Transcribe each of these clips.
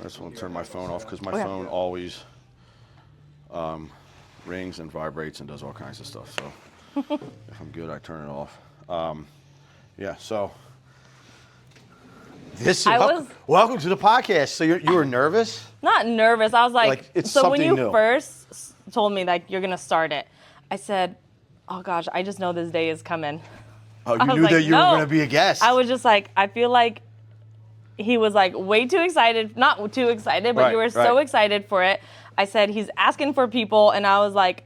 just want to turn my phone off because my phone always rings and vibrates and does all kinds of stuff. So if I'm good, I turn it off. So welcome to the podcast. So you were nervous? Not nervous. I was like it's so when you new. first told me like you're gonna start it, I said, oh gosh, I just know this day is coming. Oh, you knew that you were going to be a guest. I was just like, I feel like he was like way too excited. Not too excited, but you were so excited for it. I said, he's asking for people, and I was like,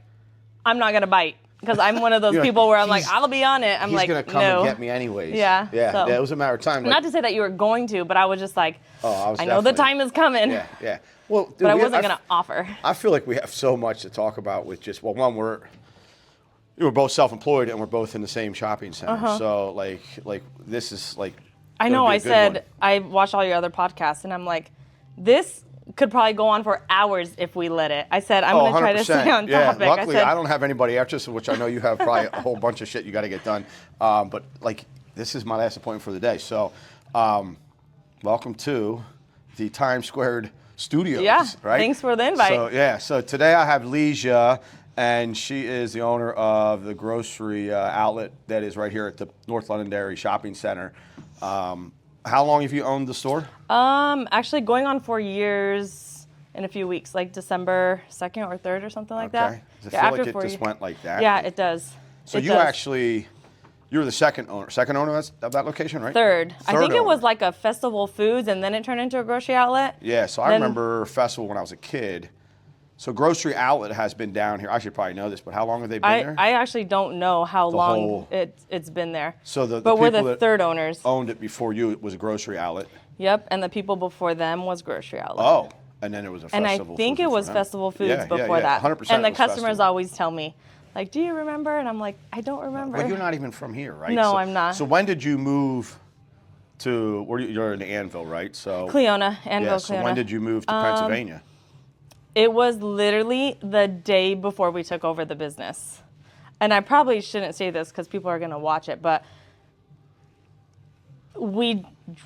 I'm not going to bite. Because I'm one of those people where I'm like, I'll be on it. He's going to come and get me anyways. Yeah. Yeah, it was a matter of time. Not to say that you were going to, but I was just like, I know the definitely. time is coming. Yeah. Well, dude, but I wasn't going to offer. I feel like we have so much to talk about with just, one, we're both self-employed and we're both in the same shopping center. So like this is like. I know. I said I watched all your other podcasts and I'm like, this could probably go on for hours if we let it. I said I'm going to try to stay on topic. Luckily, I don't have anybody after, which I know you have probably a whole bunch of shit you got to get done. But like this is my last appointment for the day. So welcome to the Times Square Studios. Yeah. Right. Thanks for the invite. So today I have Ligia. And she is the owner of the grocery outlet that is right here at the North Londonderry Shopping Center. How long have you owned the store? Actually going on 4 years in a few weeks, like December 2nd or 3rd or something like that. Does it feel like it just went like that? Yeah, it does. So you were the second owner of that location, right? Third. I think it was like a Festival Foods and then it turned into a grocery outlet. Yeah, so I remember Festival when I was a kid. So Grocery Outlet has been down here. I should probably know this, but how long have they been there? I actually don't know how long it's been there. So but we're the third owners. Owned it before you. It was a Grocery Outlet. Yep, and the people before them was Grocery Outlet. Oh, and then it was a Festival Foods. And I think it was Festival Foods before that. 100% and the customers always tell me, like, do you remember? And I'm like, I don't remember. Well, you're not even from here, right? No, I'm not. So when did you move to, you're in Annville, right? So Cleona, Annville, So Cleona. when did you move to Pennsylvania? It was literally the day before we took over the business. And I probably shouldn't say this because people are going to watch it, but we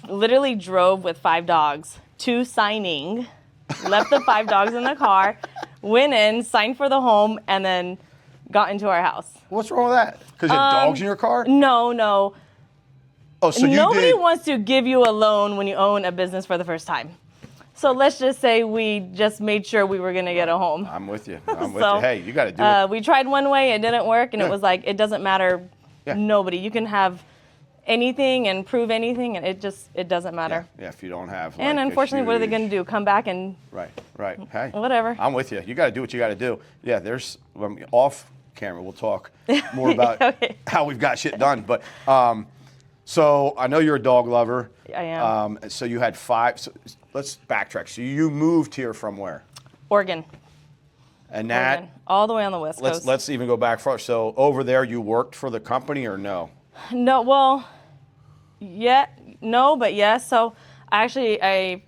literally drove with 5 dogs to signing, left the 5 dogs in the car, went in, signed for the home, and then got into our house. What's wrong with that? Because you had dogs in your car? No. Oh, so nobody wants to give you a loan when you own a business for the first time. So let's just say we just made sure we were going to get a home. I'm with you. Hey, you got to do it. We tried one way, it didn't work, and it was like, it doesn't matter, nobody. You can have anything and prove anything, and it doesn't matter. Yeah, if you don't have and unfortunately, what are they going to do? Come back and... Right. Hey. Whatever. I'm with you. You got to do what you got to do. Yeah, there's, off camera, we'll talk more about how we've got shit done. But, so I know you're a dog lover. I am. So you had 5... So let's backtrack. So you moved here from where? Oregon. And that... Oregon. All the way on the West Coast. Let's even go back far. So over there, you worked for the company or no? No, well, no, but yes. So I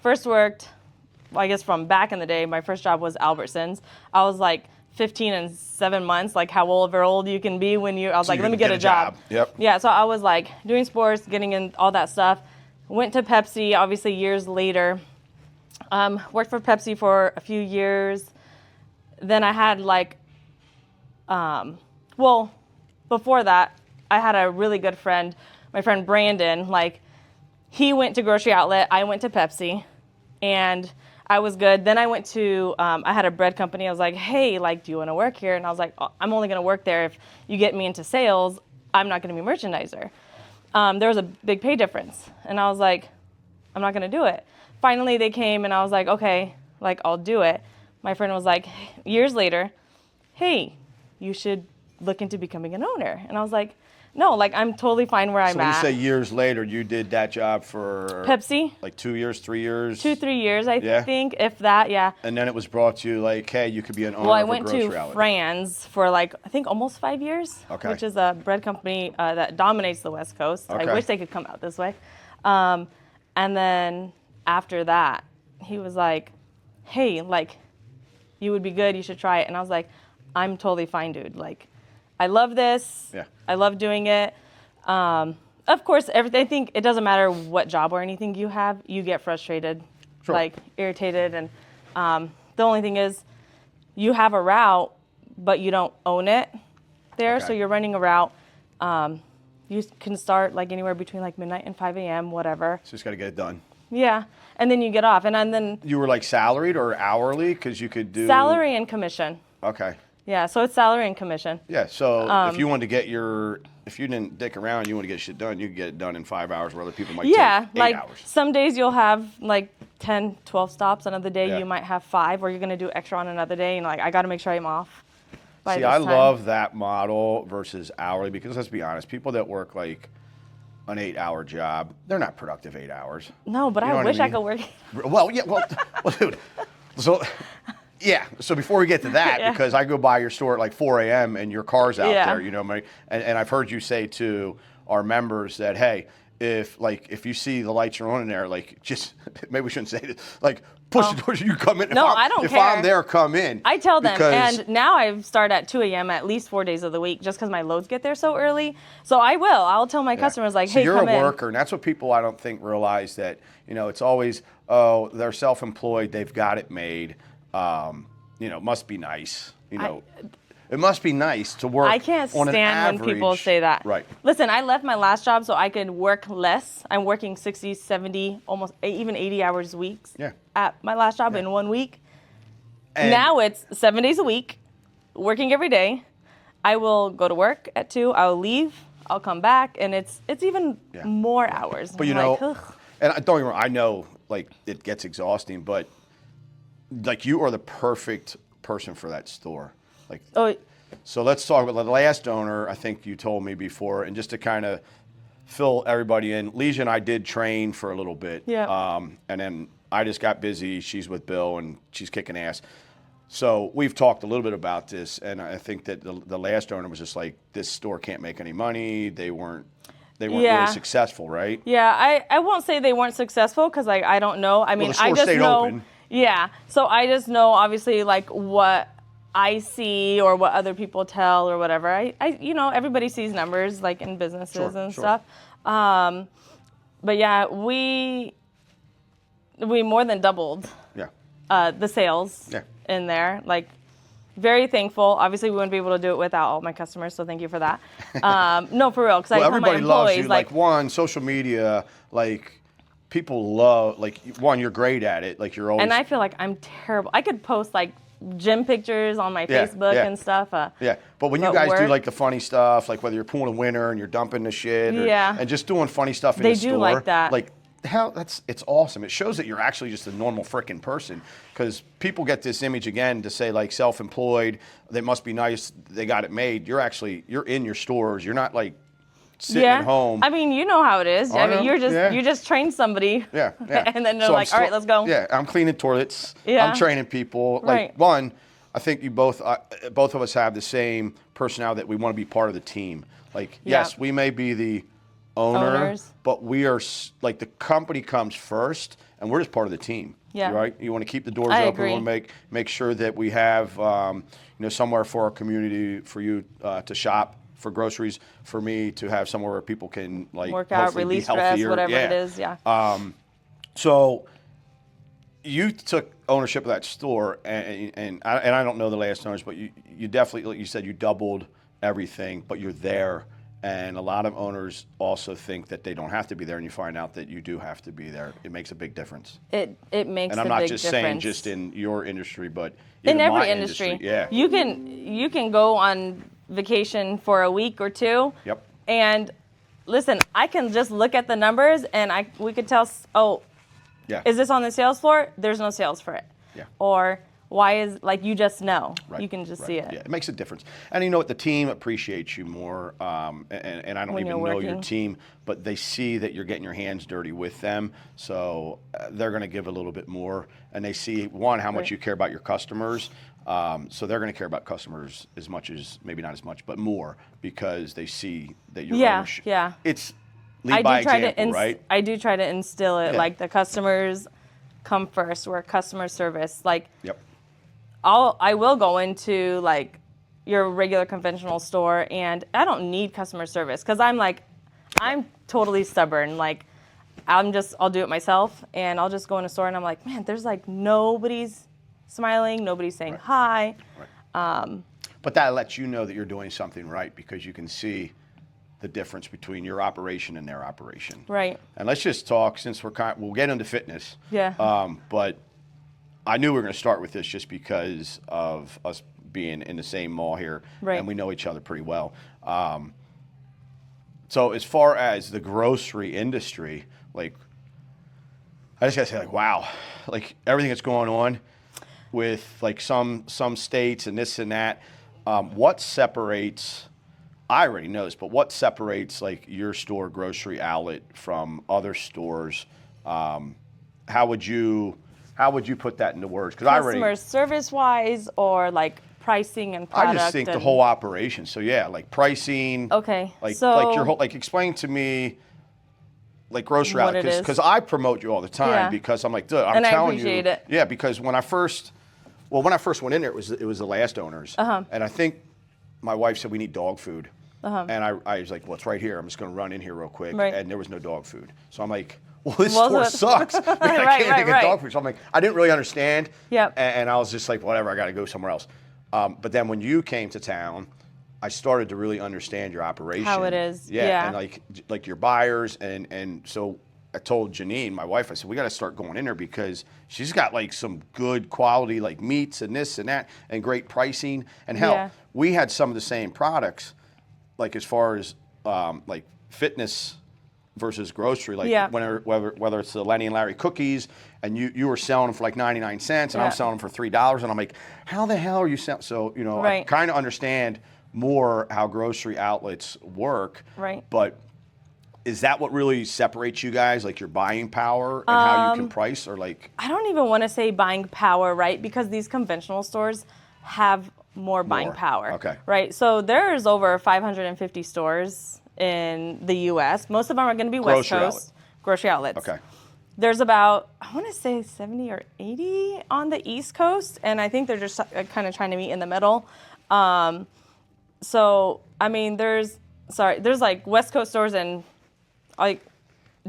first worked, I guess from back in the day, my first job was Albertsons. I was like 15 and 7 months, like however old you can be when I was like, let me get a job. Yep. Yeah, so I was like doing sports, getting in all that stuff. Went to Pepsi, obviously years later. Worked for Pepsi for a few years. Then I had before that, I had a really good friend, my friend Brandon. Like, he went to Grocery Outlet, I went to Pepsi, and I was good. Then I went to, I had a bread company. I was like, hey, do you want to work here? And I was like, I'm only going to work there if you get me into sales. I'm not going to be merchandiser. There was a big pay difference. And I was like, I'm not going to do it. Finally, they came, and I was like, okay, I'll do it. My friend was like, years later, hey, you should look into becoming an owner. And I was like, no, I'm totally fine where I'm at. So when you say years later, you did that job for... Pepsi. 2 years, 3 years? 2-3 years, I think, if that, yeah. And then it was brought to you hey, you could be an owner of a grocery outlet. Well, I went to Franz for I think almost 5 years, which is a bread company that dominates the West Coast. Okay. I wish they could come out this way. And then after that, he was like, hey, you would be good, you should try it. And I was like, I'm totally fine, dude. I love this. Yeah. I love doing it. Of course, I think it doesn't matter what job or anything you have, you get frustrated like irritated. And the only thing is, you have a route, but you don't own it there. Okay. So you're running a route. You can start like anywhere between like midnight and 5 a.m., whatever. So just got to get it done. Yeah. And then you get off. And then You were like salaried or hourly? Because you could do... salary and commission. Okay. Yeah, so it's salary and commission. Yeah, so if you wanted to get if you didn't dick around, you want to get shit done, you could get it done in 5 hours where other people might take 8 like hours. some days you'll have like 10, 12 stops. Another day Yeah. you might have 5, or you're going to do extra on another day. And like, I got to make sure I'm off by See, this I time. love that model versus hourly because let's be honest, people that work like an 8-hour job, they're not productive 8 hours. No, but You know I what wish I mean? could work. Well, yeah, well, dude. So, yeah. So before we get to that, Yeah. because I go by your store at like 4 a.m. and your car's out Yeah. there, you know, and I've heard you say to our members that, hey, if you see the lights are on in there, like just maybe we shouldn't say this, like push the doors, you come in. No, I don't if care. I'm there, come in. I tell them, because- and now I start at 2 a.m. at least 4 days of the week, just because my loads get there so early. So I'll tell my customers like, so hey, you're come a in. worker, and that's what people I don't think realize that it's always they're self-employed, they've got it made. It must be nice. It must be nice to work. I can't on an stand when people average- say that. Right. Listen, I left my last job so I could work less. I'm working 60, 70, almost even 80 hours weeks Yeah. at my last job in 1 week. And Now it's 7 days a week, working every day. I will go to work at 2. I'll leave. I'll come back, and it's even more hours. But I'm like, ugh. and don't get me wrong, I know like it gets exhausting, but like you are the perfect person for that store. Like, Oh, so let's talk about the last owner. I think you told me before, and just to kind of fill everybody in, Ligia and I did train for a little bit. Yeah. And then I just got busy. She's with Bill, and she's kicking ass. So we've talked a little bit about this, and I think that the last owner was just like, this store can't make any money. They weren't really successful, right? yeah. I won't say they weren't successful because like I don't know. I mean, the store I just stayed know. open. Yeah. So I just know obviously like what I see or what other people tell or whatever. I everybody sees numbers like in businesses and stuff. But yeah, we more than doubled the sales in there. Like, very thankful. Obviously, we wouldn't be able to do it without all my customers, so thank you for that. No, for real, because I told my everybody loves employees you. Like one, social media, like people love. Like one, you're great at it. Like you're always. and I feel like I'm terrible. I could post like gym pictures on my Facebook and stuff. Yeah, but when you but guys do work- like the funny stuff, like whether you're pulling a winner and you're dumping the shit, and just doing funny stuff in They the do store, like that. Like hell, it's awesome. It shows that you're actually just a normal freaking person. Because people get this image again to say like self-employed, they must be nice, they got it made. You're in your stores. You're not like sitting at home. I mean, you know how it is. I know. mean, you just train somebody. Yeah. and then they're So like, all right, let's go. Yeah, I'm cleaning toilets. Yeah. I'm training people. Like Right. one, I think you both of us have the same personality that we want to be part of the team. Like, yes, we may be the Owners. but we are like the company comes first, and we're just part of the team. Yeah. Right. You want to keep the doors I open. agree. We want to make sure that we have somewhere for our community, for you to shop, for groceries, for me to have somewhere where people can like Work out, hopefully be release stress, healthier. whatever it is. Yeah. So you took ownership of that store, and I don't know the last owners, but you definitely, like you said, you doubled everything, but you're there. And a lot of owners also think that they don't have to be there, and you find out that you do have to be there. It makes a big difference. It makes And I'm a not big just difference. saying just in your industry, but in even every my industry. Yeah. You can go on vacation for a week or two. Yep. And listen, I can just look at the numbers and we could tell, Yeah. is this on the sales floor? There's no sales for it. Yeah. Or why is, like, you just know. Right, You can just right. see it. Yeah, it makes a difference. And you know what? The team appreciates you more. And I don't When even you're know your working. team, but they see that you're getting your hands dirty with them. So they're going to give a little bit more. And they see, one, how much Right. you care about your customers. So they're going to care about customers as much as, maybe not as much, but more, because they see that you're Yeah, ownership. yeah. It's lead by example, right? I do try to instill it, Yeah. like the customers come first. We're customer service. Like, Yep. I will go into like your regular conventional store and I don't need customer service because I'm totally stubborn. Like, I'll do it myself, and I'll just go in a store and I'm like, man, there's like nobody's smiling, nobody's saying hi. Right. But that lets you know that you're doing something right because you can see the difference between your operation and their operation. Right. And let's just talk, since we'll get into fitness. Yeah. But I knew we were going to start with this just because of us being in the same mall here, right. and we know each other pretty well. So as far as the grocery industry, like, I just gotta say, like, wow, like everything that's going on with like some states and this and that. What separates? I already know this, but what separates like your store grocery outlet from other stores? How would you put that into words? Because Customer service wise, or like pricing and product. I just think the whole operation. So yeah, like pricing. Okay. Like so like your whole, like, explain to me like grocery outlet, because I promote you all the time because I'm like, dude, I'm telling you. I appreciate it. Yeah, because when I first went in there, it was the last owners, and I think my wife said we need dog food, and I was like, well, it's right here. I'm just going to run in here real quick, and there was no dog food. So I'm like, well, this store sucks. I can't even get dog food. So I'm like, I didn't really understand. Yep. And I was just like, whatever, I got to go somewhere else. But then when you came to town, I started to really understand your operation. How it is. Yeah. And like your buyers, and so I told Janine, my wife, I said, we got to start going in there because she's got like some good quality like meats and this and that and great pricing. And hell, we had some of the same products, like as far as like fitness versus grocery, like whether it's the Lenny and Larry cookies, and you were selling them for like 99 cents and I'm selling them for $3, and I'm like, how the hell are you selling? So, I kind of understand more how grocery outlets work. Right. But is that what really separates you guys, like your buying power and how you can price, or like? I don't even want to say buying power, right? Because these conventional stores have more buying power. Okay. Right. So there's over 550 stores in the U.S. Most of them are going to be West Coast grocery outlets. Okay. There's about, I want to say 70 or 80 on the East Coast, and I think they're just kind of trying to meet in the middle. So, I mean, there's like West Coast stores, and like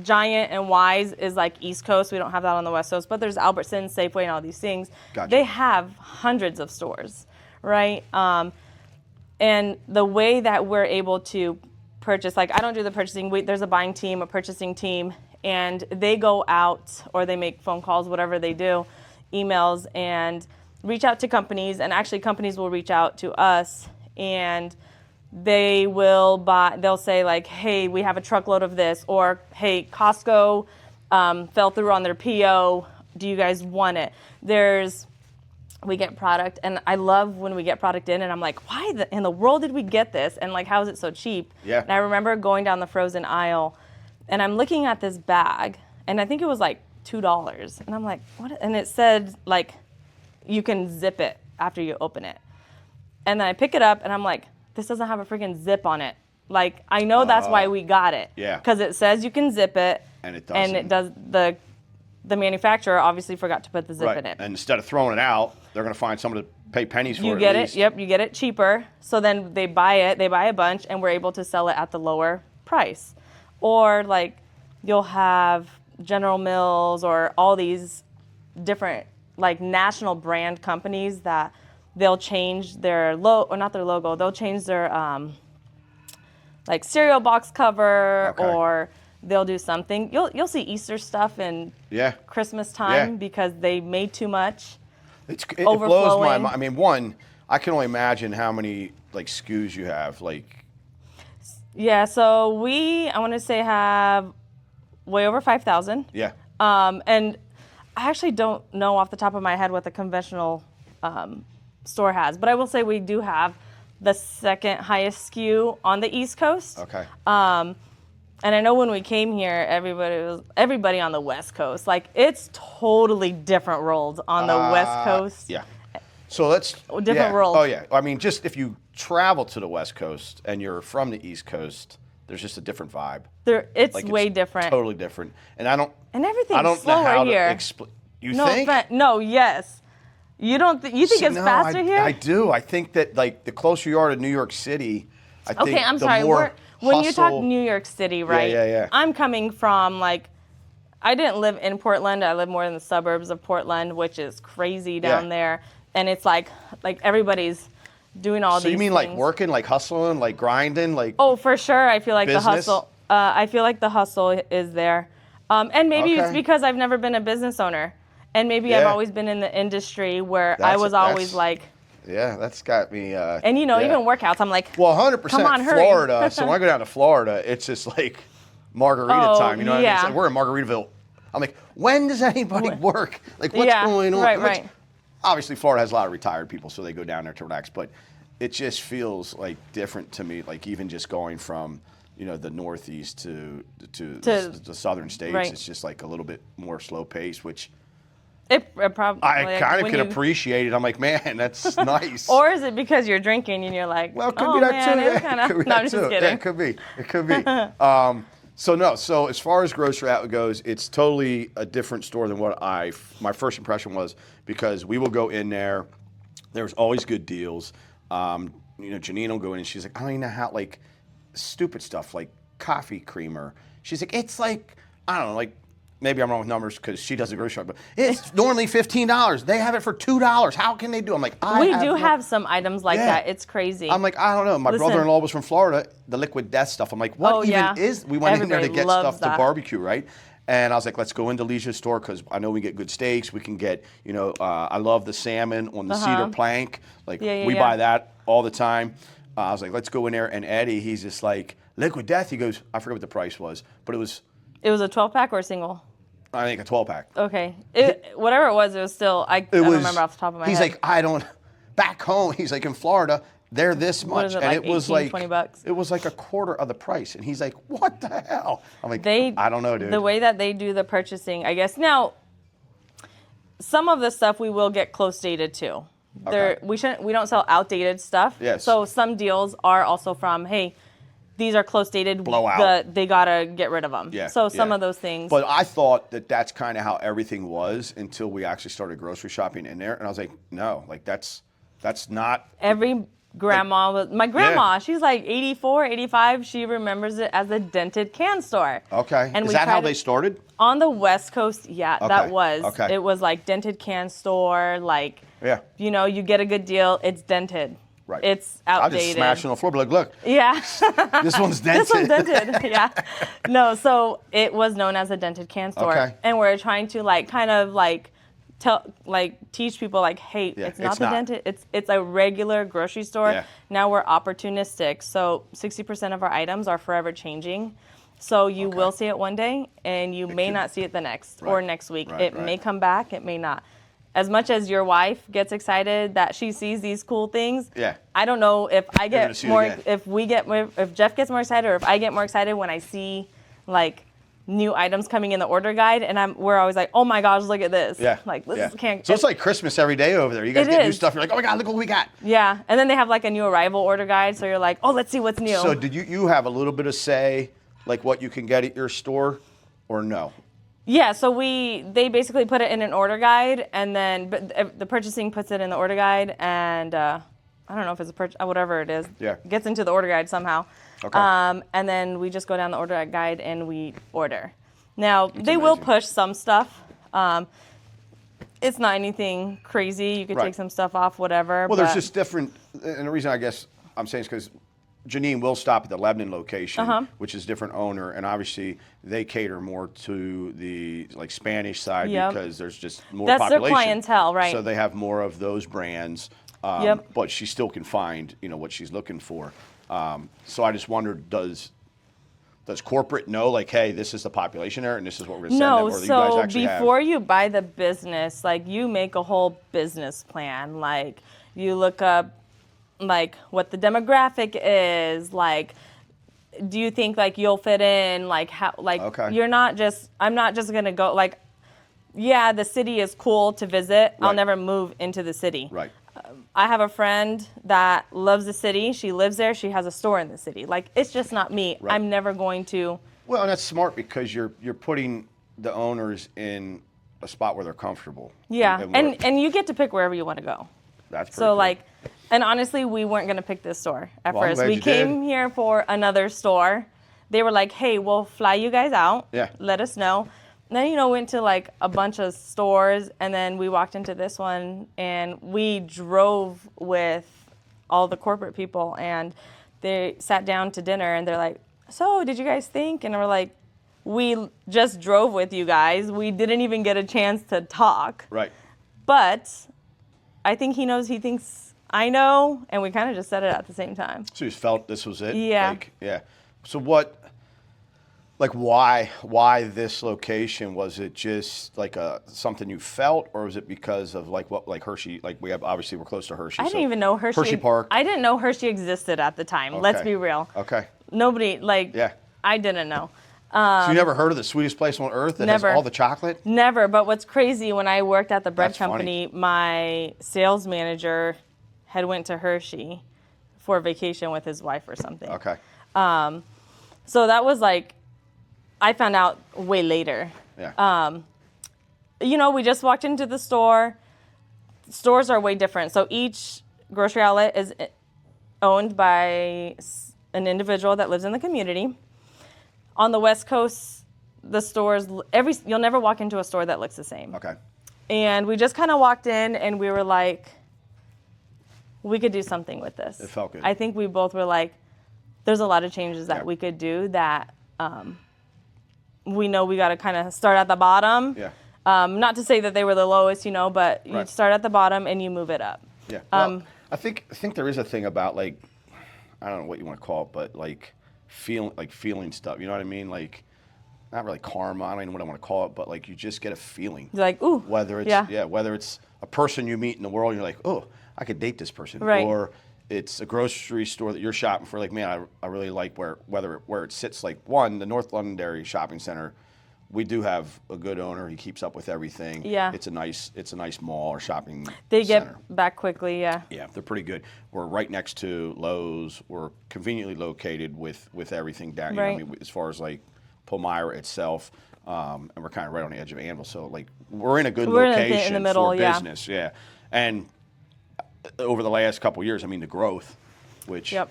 Giant and Wise is like East Coast. We don't have that on the West Coast, but there's Albertsons, Safeway, and all these things. Gotcha. They have hundreds of stores, right? And the way that we're able to purchase, like I don't do the purchasing. There's a buying team, a purchasing team, and they go out or they make phone calls, whatever they do, emails, and reach out to companies. And actually companies will reach out to us, and they will buy, they'll say like, hey, we have a truckload of this, or hey, Costco fell through on their PO. Do you guys want it? We get product, and I love when we get product in, and I'm like, why in the world did we get this? And like, how is it so cheap? Yeah. And I remember going down the frozen aisle, and I'm looking at this bag, and I think it was like $2. And I'm like, what? And it said like, you can zip it after you open it. And then I pick it up, and I'm like, this doesn't have a freaking zip on it. Like, I know that's why we got it. Yeah. Because it says you can zip it. And it doesn't. And it does, the manufacturer obviously forgot to put the zip in it. And instead of throwing it out, they're going to find someone to pay pennies for it. You get it. Yep, you get it cheaper. So then they buy a bunch, and we're able to sell it at the lower price. Or like, you'll have General Mills or all these different like national brand companies that they'll change their or not their logo. They'll change their like cereal box cover, or they'll do something. You'll see Easter stuff in Christmas time because they made too much. It blows my mind. I mean, one, I can only imagine how many like SKUs you have. Like, yeah, so I want to say have way over 5,000. Yeah. And I actually don't know off the top of my head what the conventional store has, but I will say we do have the second highest SKU on the East Coast. Okay. And I know when we came here, everybody on the West Coast. Like, it's totally different worlds on the West Coast. Yeah. So that's different worlds. Oh yeah. I mean, just if you travel to the West Coast and you're from the East Coast, there's just a different vibe. It's way different. Totally different. And I don't. And everything's I don't slower know how here. to explain. You think? No. Yes. You don't. You think it's faster here? I do. I think that like the closer you are to New York City, I think I'm the sorry. more When you talk hustle- New York City, right? Yeah. I'm coming from like I didn't live in Portland. I live more in the suburbs of Portland, which is crazy down there. And it's like everybody's doing all these So you mean things. like working, like hustling, like grinding, like Oh, for sure. I feel like business? the hustle. I feel like the hustle is there. And maybe it's because I've never been a business owner. And maybe I've always been in the industry where I was always like... Yeah, that's got me... and, you know, even workouts, I'm like, well, 100% come on, hurry. Florida. So when I go down to Florida, it's just like margarita time. You know what I mean? It's like we're in Margaritaville. I'm like, when does anybody work? Like, what's going on? Right. Obviously, Florida has a lot of retired people, so they go down there to relax. But it just feels like different to me, like even just going from... you know, the Northeast to the southern states, it's just like a little bit more slow pace, which it probably I kind of can appreciate it. I'm like, man, that's nice. Or is it because you're drinking and you're like, well, it could be that too. Yeah, no, I'm just kidding. Yeah, it could be. It could be. So as far as grocery outlet goes, it's totally a different store than what my first impression was, because we will go in there. There's always good deals. You know, Janine will go in and she's like, I don't even know how, like, stupid stuff like coffee creamer. She's like, it's like, I don't know, like, maybe I'm wrong with numbers because she does a grocery shop, but it's normally $15. They have it for $2. How can they do it? I'm like, we do have some items like that. It's crazy. I'm like, I don't know. My brother-in-law was from Florida, the Liquid Death stuff. I'm like, what is, we went in there to get stuff to barbecue, right? And I was like, let's go into Ligia's store because I know we get good steaks. We can get, you know, I love the salmon on the cedar plank. Like, we buy that all the time. I was like, let's go in there. And Eddie, he's just like, Liquid Death. He goes, I forget what the price was, but it was... It was a 12-pack or a single? I think a 12-pack. Okay. Whatever it was still... I don't remember off the top of my head. He's like, I don't... Back home, he's like, in Florida, they're this much. What is it, and like it was 18, like... 20 bucks? It was like a quarter of the price. And he's like, what the hell? I'm like, I don't know, dude. The way that they do the purchasing, I guess... Now, some of the stuff we will get close dated to. We don't sell outdated stuff. Yes. So some deals are also from, hey, these are close dated. Blowout. They gotta get rid of them. Yeah. So some of those things. But I thought that that's kind of how everything was until we actually started grocery shopping in there, and I was like, no, like that's not. Every grandma was my grandma. She's like 84, 85. She remembers it as a dented can store. Okay. And is that how they started? On the West Coast, that was. Okay. It was like dented can store, like. Yeah. You know, you get a good deal, it's dented. Right. It's outdated. I just smashed on the floor, but look. Yeah. This one's dented. This one's dented, yeah. No, so it was known as a dented can store. Okay. And we're trying to teach people like, hey, it's not dented. It's a regular grocery store. Yeah. Now we're opportunistic. So 60% of our items are forever changing. So you will see it one day and you may not see it the next or next week. It may come back, it may not. As much as your wife gets excited that she sees these cool things, I don't know if I get more, if Jeff gets more excited or if I get more excited when I see like new items coming in the order guide, and we're always like, oh my gosh, look at this. Yeah. Like this can't. So it's like Christmas every day over there. You guys get new stuff. You're like, oh my God, look what we got. Yeah, and then they have like a new arrival order guide, so you're like, oh, let's see what's new. So did you have a little bit of say, like what you can get at your store, or no? Yeah, so they basically put it in an order guide, and then the purchasing puts it in the order guide, and I don't know if it's whatever it is. Yeah. It gets into the order guide somehow. Okay. And then we just go down the order guide and we order. Now, they will push some stuff. It's not anything crazy. You could take some stuff off, whatever. Well, there's just different, and the reason I guess I'm saying is because Janine will stop at the Lebanon location, which is different owner, and obviously they cater more to the like Spanish side because there's just more population. That's their clientele, right? So they have more of those brands, but she still can find what she's looking for. So I just wondered, does corporate know like, hey, this is the population there, and this is what we're going to send them? Or do you guys actually before you buy the business, like you make a whole business plan, like you look up like what the demographic is, like do you think like you'll fit in, like how, like I'm not just gonna go like, yeah, the city is cool to visit, I'll never move into the city. Right. I have a friend that loves the city, she lives there, she has a store in the city. Like it's just not me. I'm never going to. Well, and that's smart because you're putting the owners in a spot where they're comfortable. Yeah, and you get to pick wherever you want to go. That's pretty so cool. like. And honestly, we weren't going to pick this store at first. I'm glad we you came did. here for another store. They were like, hey, we'll fly you guys out. Yeah. Let us know. then, you know, went to like a bunch of stores, and then we walked into this one, and we drove with all the corporate people, and they sat down to dinner, and they're like, so did you guys think? And we're like, we just drove with you guys. We didn't even get a chance to talk. Right. But I think he knows he thinks I know, and we kind of just said it at the same time. So you just felt this was it? Yeah. Like, yeah. So what, like why this location? Was it just like something you felt, or was it because of like what, like Hershey, like obviously we're close to Hershey. I didn't even know Hershey Park. I didn't know Hershey existed at the time. Okay. Let's be real. Okay. Nobody, like, Yeah. I didn't know. So you never heard of the sweetest place on earth that Never. has all the chocolate? Never. But what's crazy, when I worked at the bread That's company, my sales manager had went to Hershey for a vacation with his wife or something. Okay. So that was like, I found out way later. Yeah. You know, we just walked into the store. Stores are way different. So each grocery outlet is owned by an individual that lives in the community. On the West Coast, the stores, you'll never walk into a store that looks the same. Okay. And we just kind of walked in, and we were like, we could do something with this. It felt good. I think we both were like, there's a lot of changes that Yeah. we could do that we know we got to kind of start at the bottom. Yeah. Not to say that they were the lowest, you know, but you Right. start at the bottom and you move it up. Yeah. Well, I think there is a thing about, like, I don't know what you want to call it, but like feeling stuff. You know what I mean? Like, not really karma. I don't even know what I want to call it, but like you just get a feeling. You're like, ooh. Whether it's whether it's a person you meet in the world, and you're like, oh, I could date this person, Right. or it's a grocery store that you're shopping for. Like, man, I really like where it sits. Like, the North Londonderry Shopping Center. We do have a good owner. He keeps up with everything. Yeah. It's a nice mall or shopping They center. get back quickly, yeah. Yeah, they're pretty good. We're right next to Lowe's. We're conveniently located with everything down. You know what I Right. mean, as far as like Palmyra itself, and we're kind of right on the edge of Anvil. So like we're in a good location in the middle, for yeah. business. Yeah, and over the last couple of years, I mean, the growth, which Yep.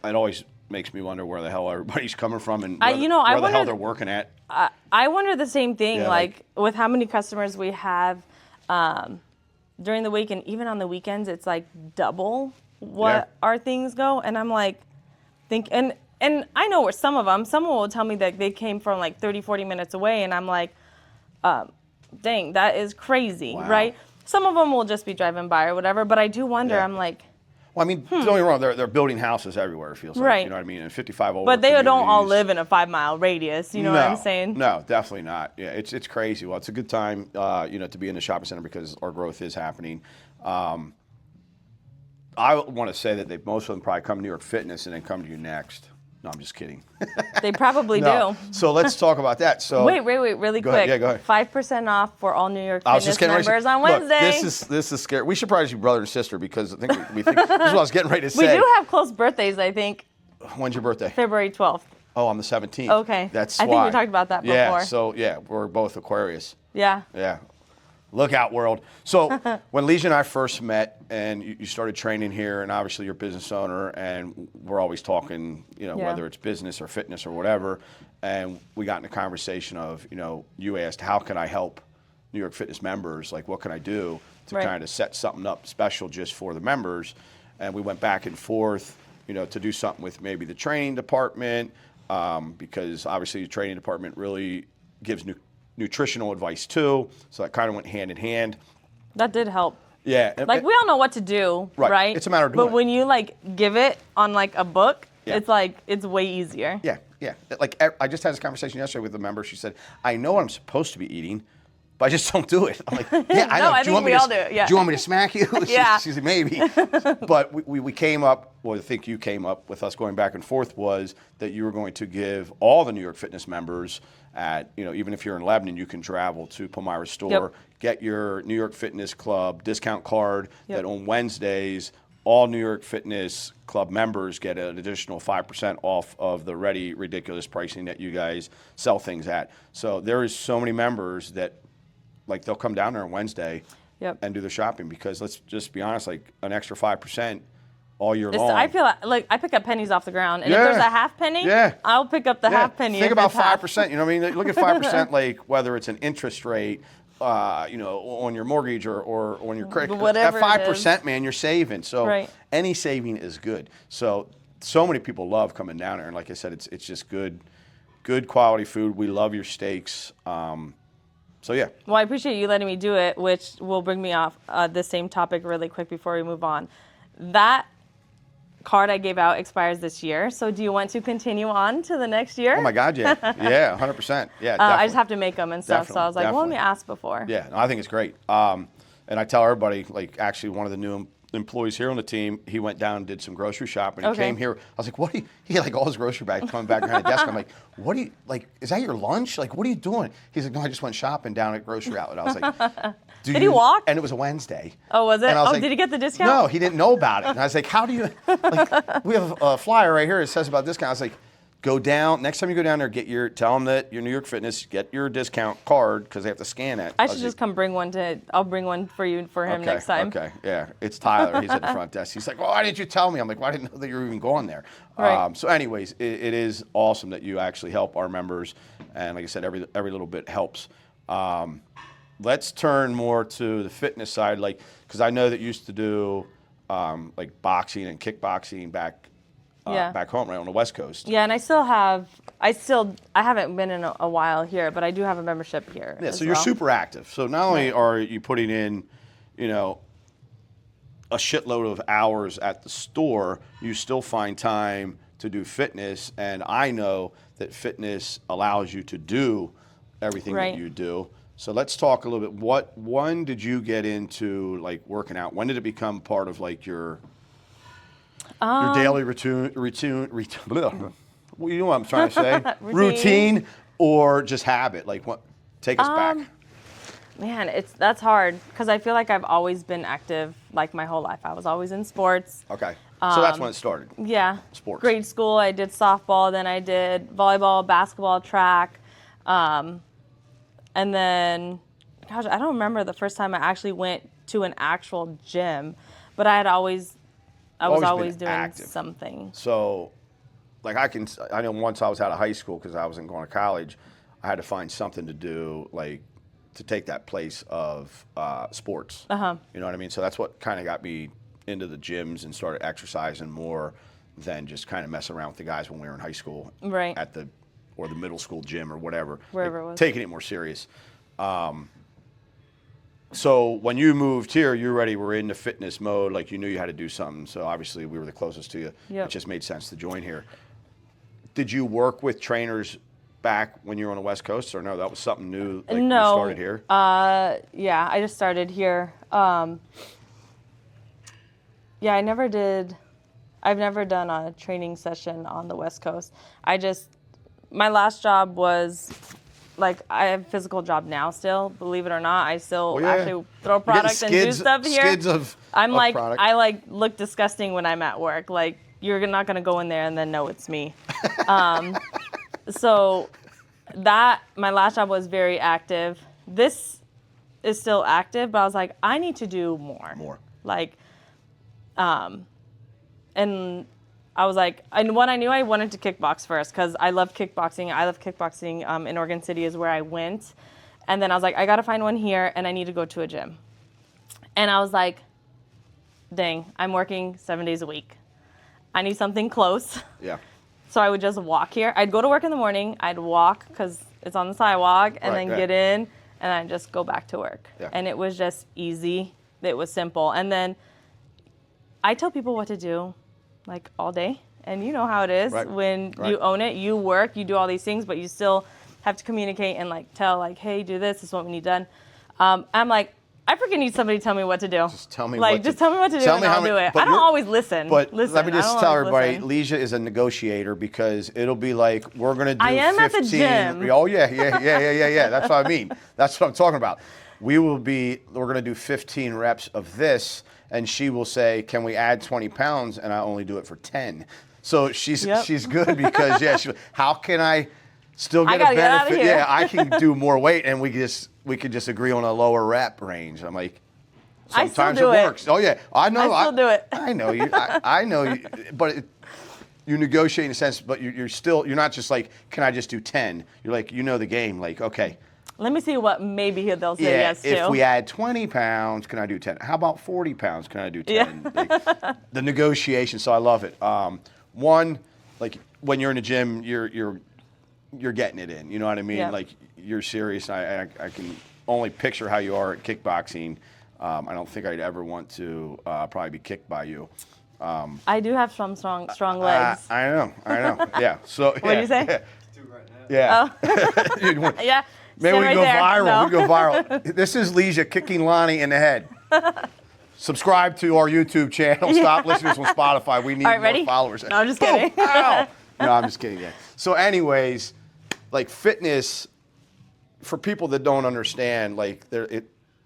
it always makes me wonder where the hell everybody's coming from and I where the hell wonder- they're working at. I wonder the same thing, Yeah, like with how many customers we have during the week, and even on the weekends, it's like double what Yeah. our things go. And I'm like, and I know where someone will tell me that they came from like 30, 40 minutes away, and I'm like, dang, that is crazy, Wow. right? Some of them will just be driving by or whatever, but I do wonder, Yeah. I'm like, Well, I mean, don't get me wrong. They're building houses everywhere. It feels like, Right. you know what I mean. And 55 over. but they don't all communities. live in a 5-mile radius, you know what I'm saying? No, definitely not. Yeah, it's crazy. Well, it's a good time, to be in the shopping center because our growth is happening. I want to say that most of them probably come to New York Fitness and then come to you next. No, I'm just kidding. They probably No. do. So let's talk about that. So Wait, really Go quick. ahead. Yeah, go ahead. 5% off for all New York I was Fitness just getting ready to members say, on look, Wednesday. this is scary. We should probably be brother and sister because I think we think this is what I was getting ready to We say. do have close birthdays, I think. When's your birthday? February 12th. Oh, on the 17th. Okay. That's I think why. we talked about that Yeah. before. So we're both Aquarius. Yeah. Yeah. Look out, world. So when Ligia and I first met and you started training here, and obviously you're a business owner, and we're always talking, Yeah. whether it's business or fitness or whatever, and we got in a conversation of, you asked, how can I help New York Fitness members? Like, what can I do to Right. kind of set something up special just for the members? And we went back and forth, to do something with maybe the training department, because obviously the training department really gives nutritional advice too, so that kind of went hand in hand. That did help. Yeah. Like, we all know what to do, Right. right? It's a matter of doing But it. when you, like, give it on, like, a book, Yeah. it's, like, it's way easier. Yeah, yeah. Like, I just had this conversation yesterday with a member. She said, I know what I'm supposed to be eating, but I just don't do it. I'm like, yeah, I know. No, I think we all do, yeah. Do you want me to smack you? Yeah. She said, maybe. But we came up, well, I think you came up with us going back and forth, was that you were going to give all the New York Fitness members at, even if you're in Lebanon, you can travel to Palmyra's store, Yep. get your New York Fitness Club discount card, Yep. that on Wednesdays, all New York Fitness Club members get an additional 5% off of the already ridiculous pricing that you guys sell things at. So there is so many members that, like, they'll come down there on Wednesday Yep. and do their shopping because, let's just be honest, like, an extra 5% all year long. I feel like I pick up pennies off the ground, and if Yeah. there's a half penny, Yeah. I'll pick up the half penny. Think if about it's half. 5%. You know what I mean? Look at 5%, like whether it's an interest rate, on your mortgage or on your credit. Whatever At it 5%, man, you're saving. So Right. any saving is good. So many people love coming down there, and like I said, it's just good quality food. We love your steaks. So yeah. Well, I appreciate you letting me do it, which will bring me off the same topic really quick before we move on. That card I gave out expires this year, so do you want to continue on to the next year? Oh my God, yeah, yeah, 100%, yeah. I just have to make them and stuff, so I was like, Definitely, well, let me ask before. Yeah, no, I think it's great. And I tell everybody, like, actually, one of the new employees here on the team, he went down and did some grocery shopping. He came here. I was like, what are you? He had like all his grocery bags coming back behind the desk. I'm like, what are you, like, is that your lunch? Like, what are you doing? He's like, no, I just went shopping down at grocery outlet. I was like, Did he walk? And it was a Wednesday. Oh, was it? And I was Oh, like, did he get the discount? No, he didn't know about it. And I was like, how do you, like, we have a flyer right here that says about discount. I was like, go down, next time you go down there, tell them that you're New York Fitness, get your discount card, because they have to scan it. I should just come bring one I'll bring one for him next time. Okay, yeah. It's Tyler. He's at the front desk. He's like, well, why didn't you tell me? I'm like, well, I didn't know that you were even going there. Right. So anyways, it is awesome that you actually help our members. And like I said, every little bit helps. Let's turn more to the fitness side, like, because I know that you used to do like boxing and kickboxing back home, right on the West Coast. Yeah, and I haven't been in a while here, but I do have a membership here. Yeah, so you're super active. So not only are you putting in, a shitload of hours at the store, you still find time to do fitness. And I know that fitness allows you to do everything that you do. So let's talk a little bit. When did you get into like working out? When did it become part of like your daily routine? Well, you know what I'm trying to say? Routine or just habit? Like what? Take us back. Man, that's hard because I feel like I've always been active like my whole life. I was always in sports. Okay. So that's when it started. Yeah. Sports. Grade school, I did softball, then I did volleyball, basketball, track. And then, gosh, I don't remember the first time I actually went to an actual gym, but I was always doing active. something. So, like I know once I was out of high school because I wasn't going to college, I had to find something to do, like to take that place of sports. Uh-huh. You know what I mean? So that's what kind of got me into the gyms and started exercising more than just kind of messing around with the guys when we were in high school. Right. Or the middle school gym or whatever. Wherever it was. Taking it more serious. So when you moved here, you already were in the fitness mode, like you knew you had to do something. So obviously we were the closest to you. Yep. It just made sense to join here. Did you work with trainers back when you were on the West Coast, or no, that was something new, like you started here? Yeah, I just started here. Yeah, I've never done a training session on the West Coast. My last job was, like, I have a physical job now still, believe it or not. I still actually throw product and do stuff here. Skids of product. I look disgusting when I'm at work. Like, you're not gonna go in there and then know it's me. So my last job was very active. This is still active, but I was like, I need to do more. Like, and I was like, and when I knew I wanted to kickbox first, because I love kickboxing. In Oregon City is where I went. And then I was like, I got to find one here, and I need to go to a gym. And I was like, dang, I'm working 7 days a week. I need something close. Yeah. So I would just walk here. I'd go to work in the morning. I'd walk, because it's on the sidewalk, and then get in, and I'd just go back to work. Yeah. And it was just easy. It was simple. And then I tell people what to do, like, all day. And you know how it is. When you own it, you work, you do all these things, but you still have to communicate and, like, tell, like, hey, do this is what we need done. I'm like, I freaking need somebody to tell me what to do. Just tell me what to do and I'll do it. I don't always listen. But let me just tell everybody, listen. Ligia is a negotiator, because it'll be like, we're going to do 15. I am at the gym. Oh, yeah. That's what I mean. That's what I'm talking about. We're going to do 15 reps of this, and she will say, can we add 20 pounds? And I only do it for 10. So she's good because, how can I still get a benefit? Get out of here. Yeah, I can do more weight, and we could just agree on a lower rep range. I'm like, I still sometimes do it it. works. Oh yeah, I know. I still do it. I know you. I know you. But you negotiate in a sense, but you're not just like, can I just do 10? You're like, you know the game. Like, okay. Let me see what maybe they'll say Yeah, yes to. if we add 20 pounds, can I do 10? How about 40 pounds? Can I do 10? Yeah. Like, the negotiation, so I love it. One, like when you're in the gym, you're getting it in. You know what I mean? Yeah. Like you're serious. I can only picture how you are at kickboxing. I don't think I'd ever want to probably be kicked by you. I do have some strong legs. I know. Yeah. So What do you say? Yeah. Oh. Yeah. Maybe we Stand can go right there. viral. No. We go viral. This is Ligia kicking Lonnie in the head. Subscribe to our YouTube channel. Stop listening to us on Spotify. We need All right, more ready? followers. No, I'm just kidding. Ow! No, I'm just kidding. Yeah. So, anyways, like fitness, for people that don't understand, like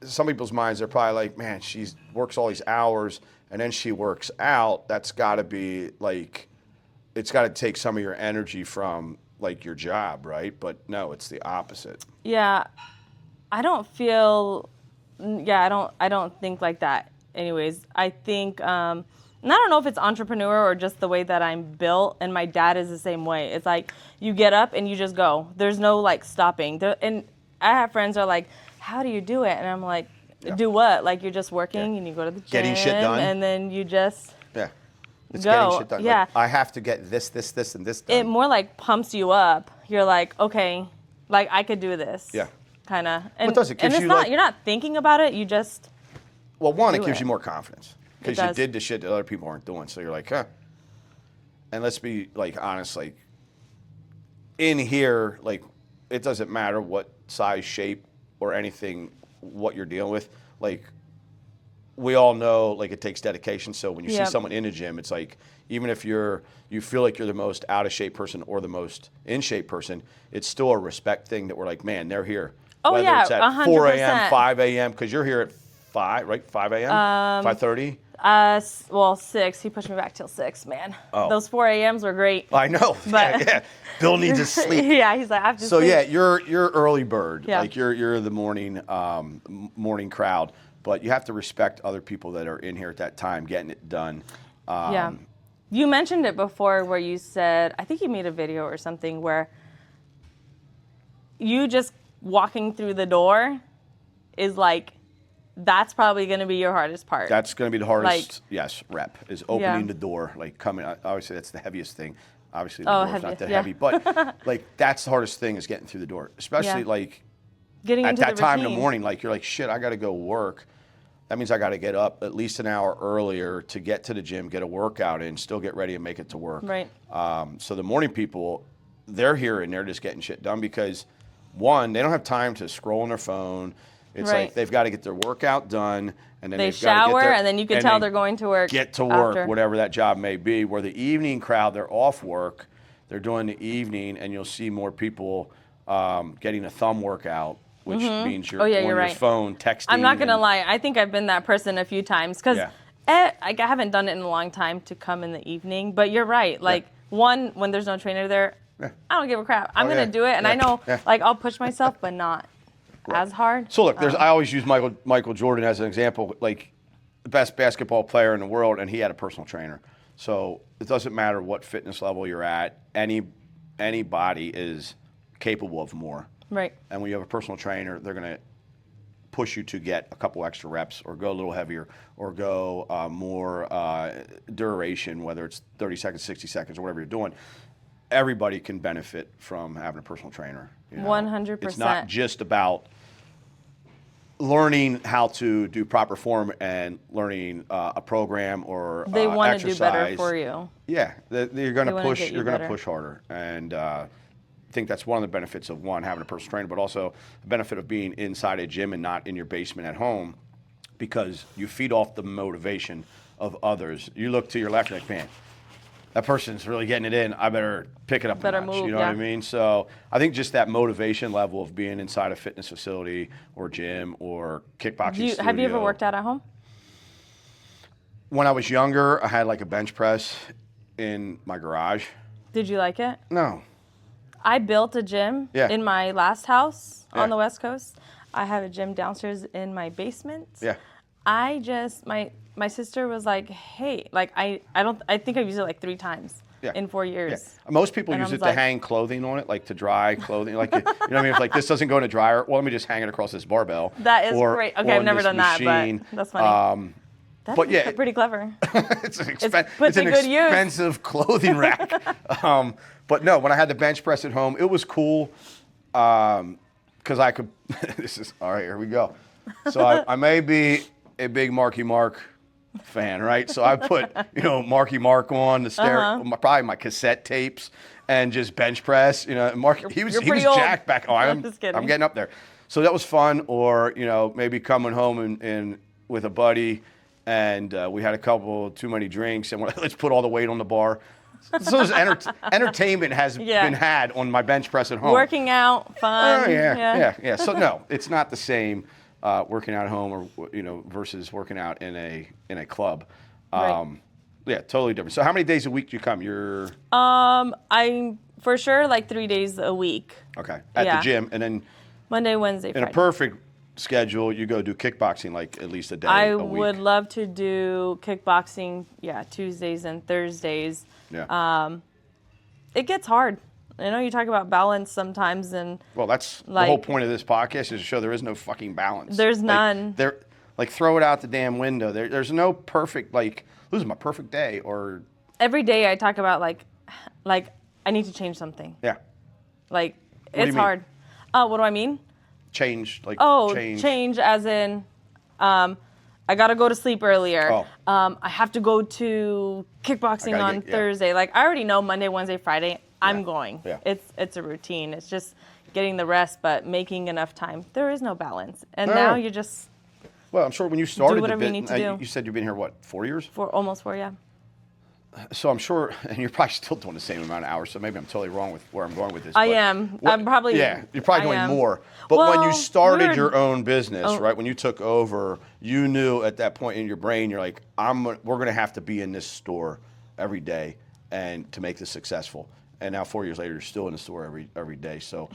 some people's minds, they're probably like, man, she works all these hours and then she works out. That's got to be like, it's got to take some of your energy from like your job, right? But no, it's the opposite. Yeah, I don't feel. Yeah, I don't think like that. Anyways, I think, and I don't know if it's entrepreneur or just the way that I'm built. And my dad is the same way. It's like you get up and you just go. There's no like stopping. And I have friends that are like, "How do you do it?" And I'm like, "Do what? Like you're just working and you go to the gym, Getting shit done, and then you just." It's go. getting shit done. Yeah. Like, I have to get this, and this done. It more like pumps you up. You're like, okay, like I could do this. Yeah. Kind of. And, What does it? and Gives it's you, not, like- you're not thinking about it. You just. Well, one, it do gives it. you more confidence because It you does. did the shit that other people aren't doing. So you're like, huh. And let's be like honest, like in here, like it doesn't matter what size, shape, or anything, what you're dealing with. Like we all know, like it takes dedication. So when you see Yep. someone in a gym, it's like even if you feel like you're the most out of shape person or the most in shape person, it's still a respect thing that we're like, man, they're here. Oh, Whether yeah, it's at 4 a.m., 100%. 5 a.m., because you're here at 5, right? 5 a.m., 5:30. Well, 6. He pushed me back till 6, man. Oh. Those 4 a.m.s were great. I know. But- yeah. Bill needs to sleep. Yeah, he's like, I have to So sleep. yeah, you're early bird. Yeah. Like you're the morning crowd, but you have to respect other people that are in here at that time getting it done. Yeah. You mentioned it before where you said, I think you made a video or something where you just walking through the door is like, that's probably going to be your hardest part. That's going to be the hardest. Like- yes, rep is opening Yeah. the door. Like coming. Obviously, that's the heaviest thing. Obviously, the Oh, door's heavy, not that yeah. heavy, but like that's the hardest thing is getting through the door, especially Yeah. like Getting at into that the time in the routine. morning. Like you're like, shit, I got to go work. That means I got to get up at least an hour earlier to get to the gym, get a workout in, still get ready and make it to work. Right. So the morning people, they're here and they're just getting shit done because, one, they don't have time to scroll on their phone. It's Right. like they've got to get their workout done, and then They they've got to shower, get their, and then you can tell they're going to work Get to work, after. whatever that job may be. Where the evening crowd, they're off work, they're doing the evening, and you'll see more people getting a thumb workout, which means you're Oh, yeah, on you're your right. phone texting. I'm not going to and- lie. I think I've been that person a few times because Yeah. I haven't done it in a long time to come in the evening. But you're right. Like, one, when there's no trainer there, Yeah. I don't give a crap. I'm Oh, going yeah. to do it. And I Yeah. know, Yeah. like, I'll push myself, but not as hard. So look, I always use Michael Jordan as an example, like the best basketball player in the world, and he had a personal trainer. So it doesn't matter what fitness level you're at. Anybody is capable of more. Right. And when you have a personal trainer, they're going to push you to get a couple extra reps or go a little heavier or go more duration, whether it's 30 seconds, 60 seconds, or whatever you're doing. Everybody can benefit from having a personal trainer. You know? 100%. It's not just about learning how to do proper form and learning a program or They want to exercise. do better for you. Yeah, you're going They to wanna push. get you You're going to better. push harder, and I think that's one of the benefits of one having a personal trainer, but also the benefit of being inside a gym and not in your basement at home, because you feed off the motivation of others. You look to your left, you're like, man, that person's really getting it in. I better pick it up Better a notch. move, You know what I yeah. mean? So I think just that motivation level of being inside a fitness facility or gym or kickboxing studio. Have you ever worked out at home? When I was younger, I had like a bench press in my garage. Did you like it? No. I built a gym Yeah. in my last house Yeah. on the West Coast. I have a gym downstairs in my basement. Yeah. I just my sister was like, hey, like I think I've used it like 3 times in 4 years. Yeah. Most people And I use it was to like- hang clothing on it, like to dry clothing. Like, you know what I mean? If like this doesn't go in a dryer, well, let me just hang it across this barbell. That is or, great. Okay, or I've on never this done machine. that, but that's funny. That's but yeah, pretty clever. it's an, put it's an to good use. expensive clothing rack. But no, when I had the bench press at home, it was cool because I could. This is all right. Here we go. So I may be a big Marky Mark fan, right? So I put, Marky Mark on the stereo, probably my cassette tapes, and just bench press. Mark, he was jacked back. Oh, I'm getting up there. So that was fun. Or maybe coming home and with a buddy, and we had a couple too many drinks, and let's put all the weight on the bar. So there's entertainment has been had on my bench press at home. Working out, fun. Oh yeah. So no, it's not the same. Working out at home or versus working out in a club. Right. Yeah, totally different. So how many days a week do you come? You're I'm for sure like 3 days a week. okay at the gym, and then Monday, Wednesday, Friday. In a perfect schedule, you go do kickboxing like at least a day I a week. would love to do kickboxing, Tuesdays and Thursdays. Yeah. It gets hard. I know you talk about balance sometimes, and well, that's the whole point of this podcast is to show there is no fucking balance. There's none. Like throw it out the damn window. There's no perfect this is my perfect day or. Every day I talk about like I need to change something. Yeah. Like What do you it's mean? hard. What do I mean? Change Change as in I gotta go to sleep earlier. Oh. I have to go to kickboxing on Thursday. Like I already know Monday, Wednesday, Friday. I'm going. Yeah. It's a routine. It's just getting the rest, but making enough time. There is no balance, and No. now you just Well, I'm sure when you started whatever you need to do. you said you've been here, what, 4 years? almost 4, yeah. So I'm sure, and you're probably still doing the same amount of hours, so maybe I'm totally wrong with where I'm going with this. I am. I'm probably. Yeah, you're probably doing am. more. But when you Well, started your own business, right, when you took over, you knew at that point in your brain, you're like, we're going to have to be in this store every day and to make this successful. And now 4 years later, you're still in the store every day. So,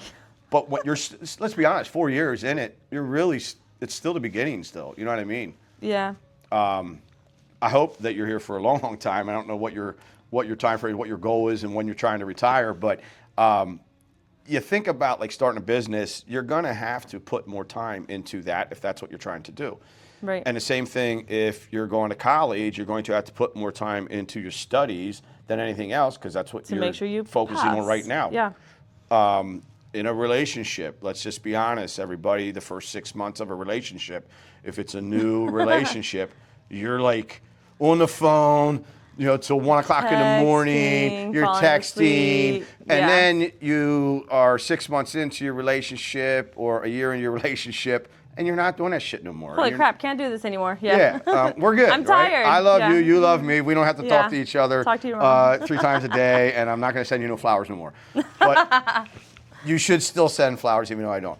but what let's be honest, 4 years in it, it's still the beginning still. You know what I mean? Yeah. I hope that you're here for a long, long time. I don't know what your time frame, what your goal is, and when you're trying to retire. But you think about like starting a business, you're gonna have to put more time into that if that's what you're trying to do. Right. And the same thing if you're going to college, you're going to have to put more time into your studies than anything else because that's what you're make sure you focusing on pass. right now. Yeah. In a relationship, let's just be honest, everybody, the first 6 months of a relationship, if it's a new relationship, you're like on the phone, till 1 o'clock in the morning, you're falling texting, asleep. and then you are 6 months into your relationship or a year in your relationship, and you're not doing that shit no more. Holy crap, can't do this anymore. Yeah. We're good. I'm right? tired. I love Yeah. you. You love me. We don't have to talk to each other Talk to you tomorrow. 3 times a day, and I'm not going to send you no flowers no more. But you should still send flowers, even though I don't.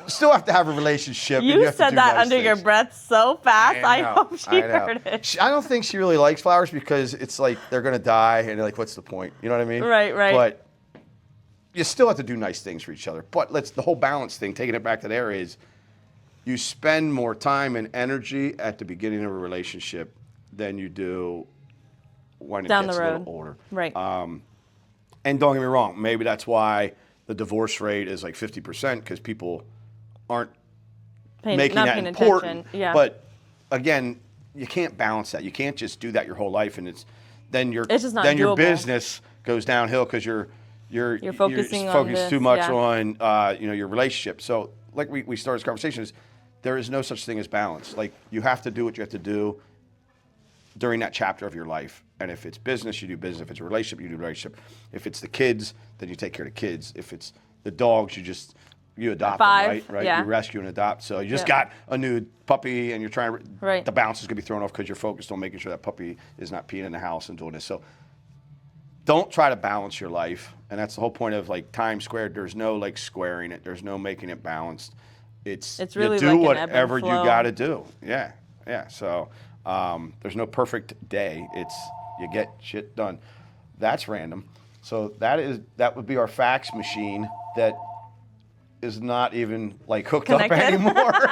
Still have to have a relationship. and You have to said do that nice under your things. breath so fast. I know, hope she I know. heard it. I don't think she really likes flowers because it's like they're going to die, and like, what's the point? You know what I mean? Right. But you still have to do nice things for each other. But the whole balance thing, taking it back to there, is you spend more time and energy at the beginning of a relationship than you do when it Down gets the a road. little older. Right. And don't get me wrong, maybe that's why the divorce rate is like 50% because people aren't making not that paying important. attention. Yeah. But again, you can't balance that. You can't just do that your whole life, and it's just not your doable. business goes downhill because you're focusing on focused this, too much yeah. on your relationship. So like we started this conversation is there is no such thing as balance. Like you have to do what you have to do during that chapter of your life. And if it's business, you do business. If it's a relationship, you do relationship. If it's the kids, then you take care of the kids. If it's the dogs, you adopt 5, them, right? yeah. You rescue and adopt. So you just Yeah. got a new puppy and you're trying to, Right. the balance is going to be thrown off because you're focused on making sure that puppy is not peeing in the house and doing this. So don't try to balance your life. And that's the whole point of like time squared. There's no like squaring it. There's no making it balanced. It's really you do like an ebb and whatever you flow. got to do. Yeah. So there's no perfect day. It's you get shit done. That's random. So that would be our fax machine that is not even like hooked Connected. up anymore.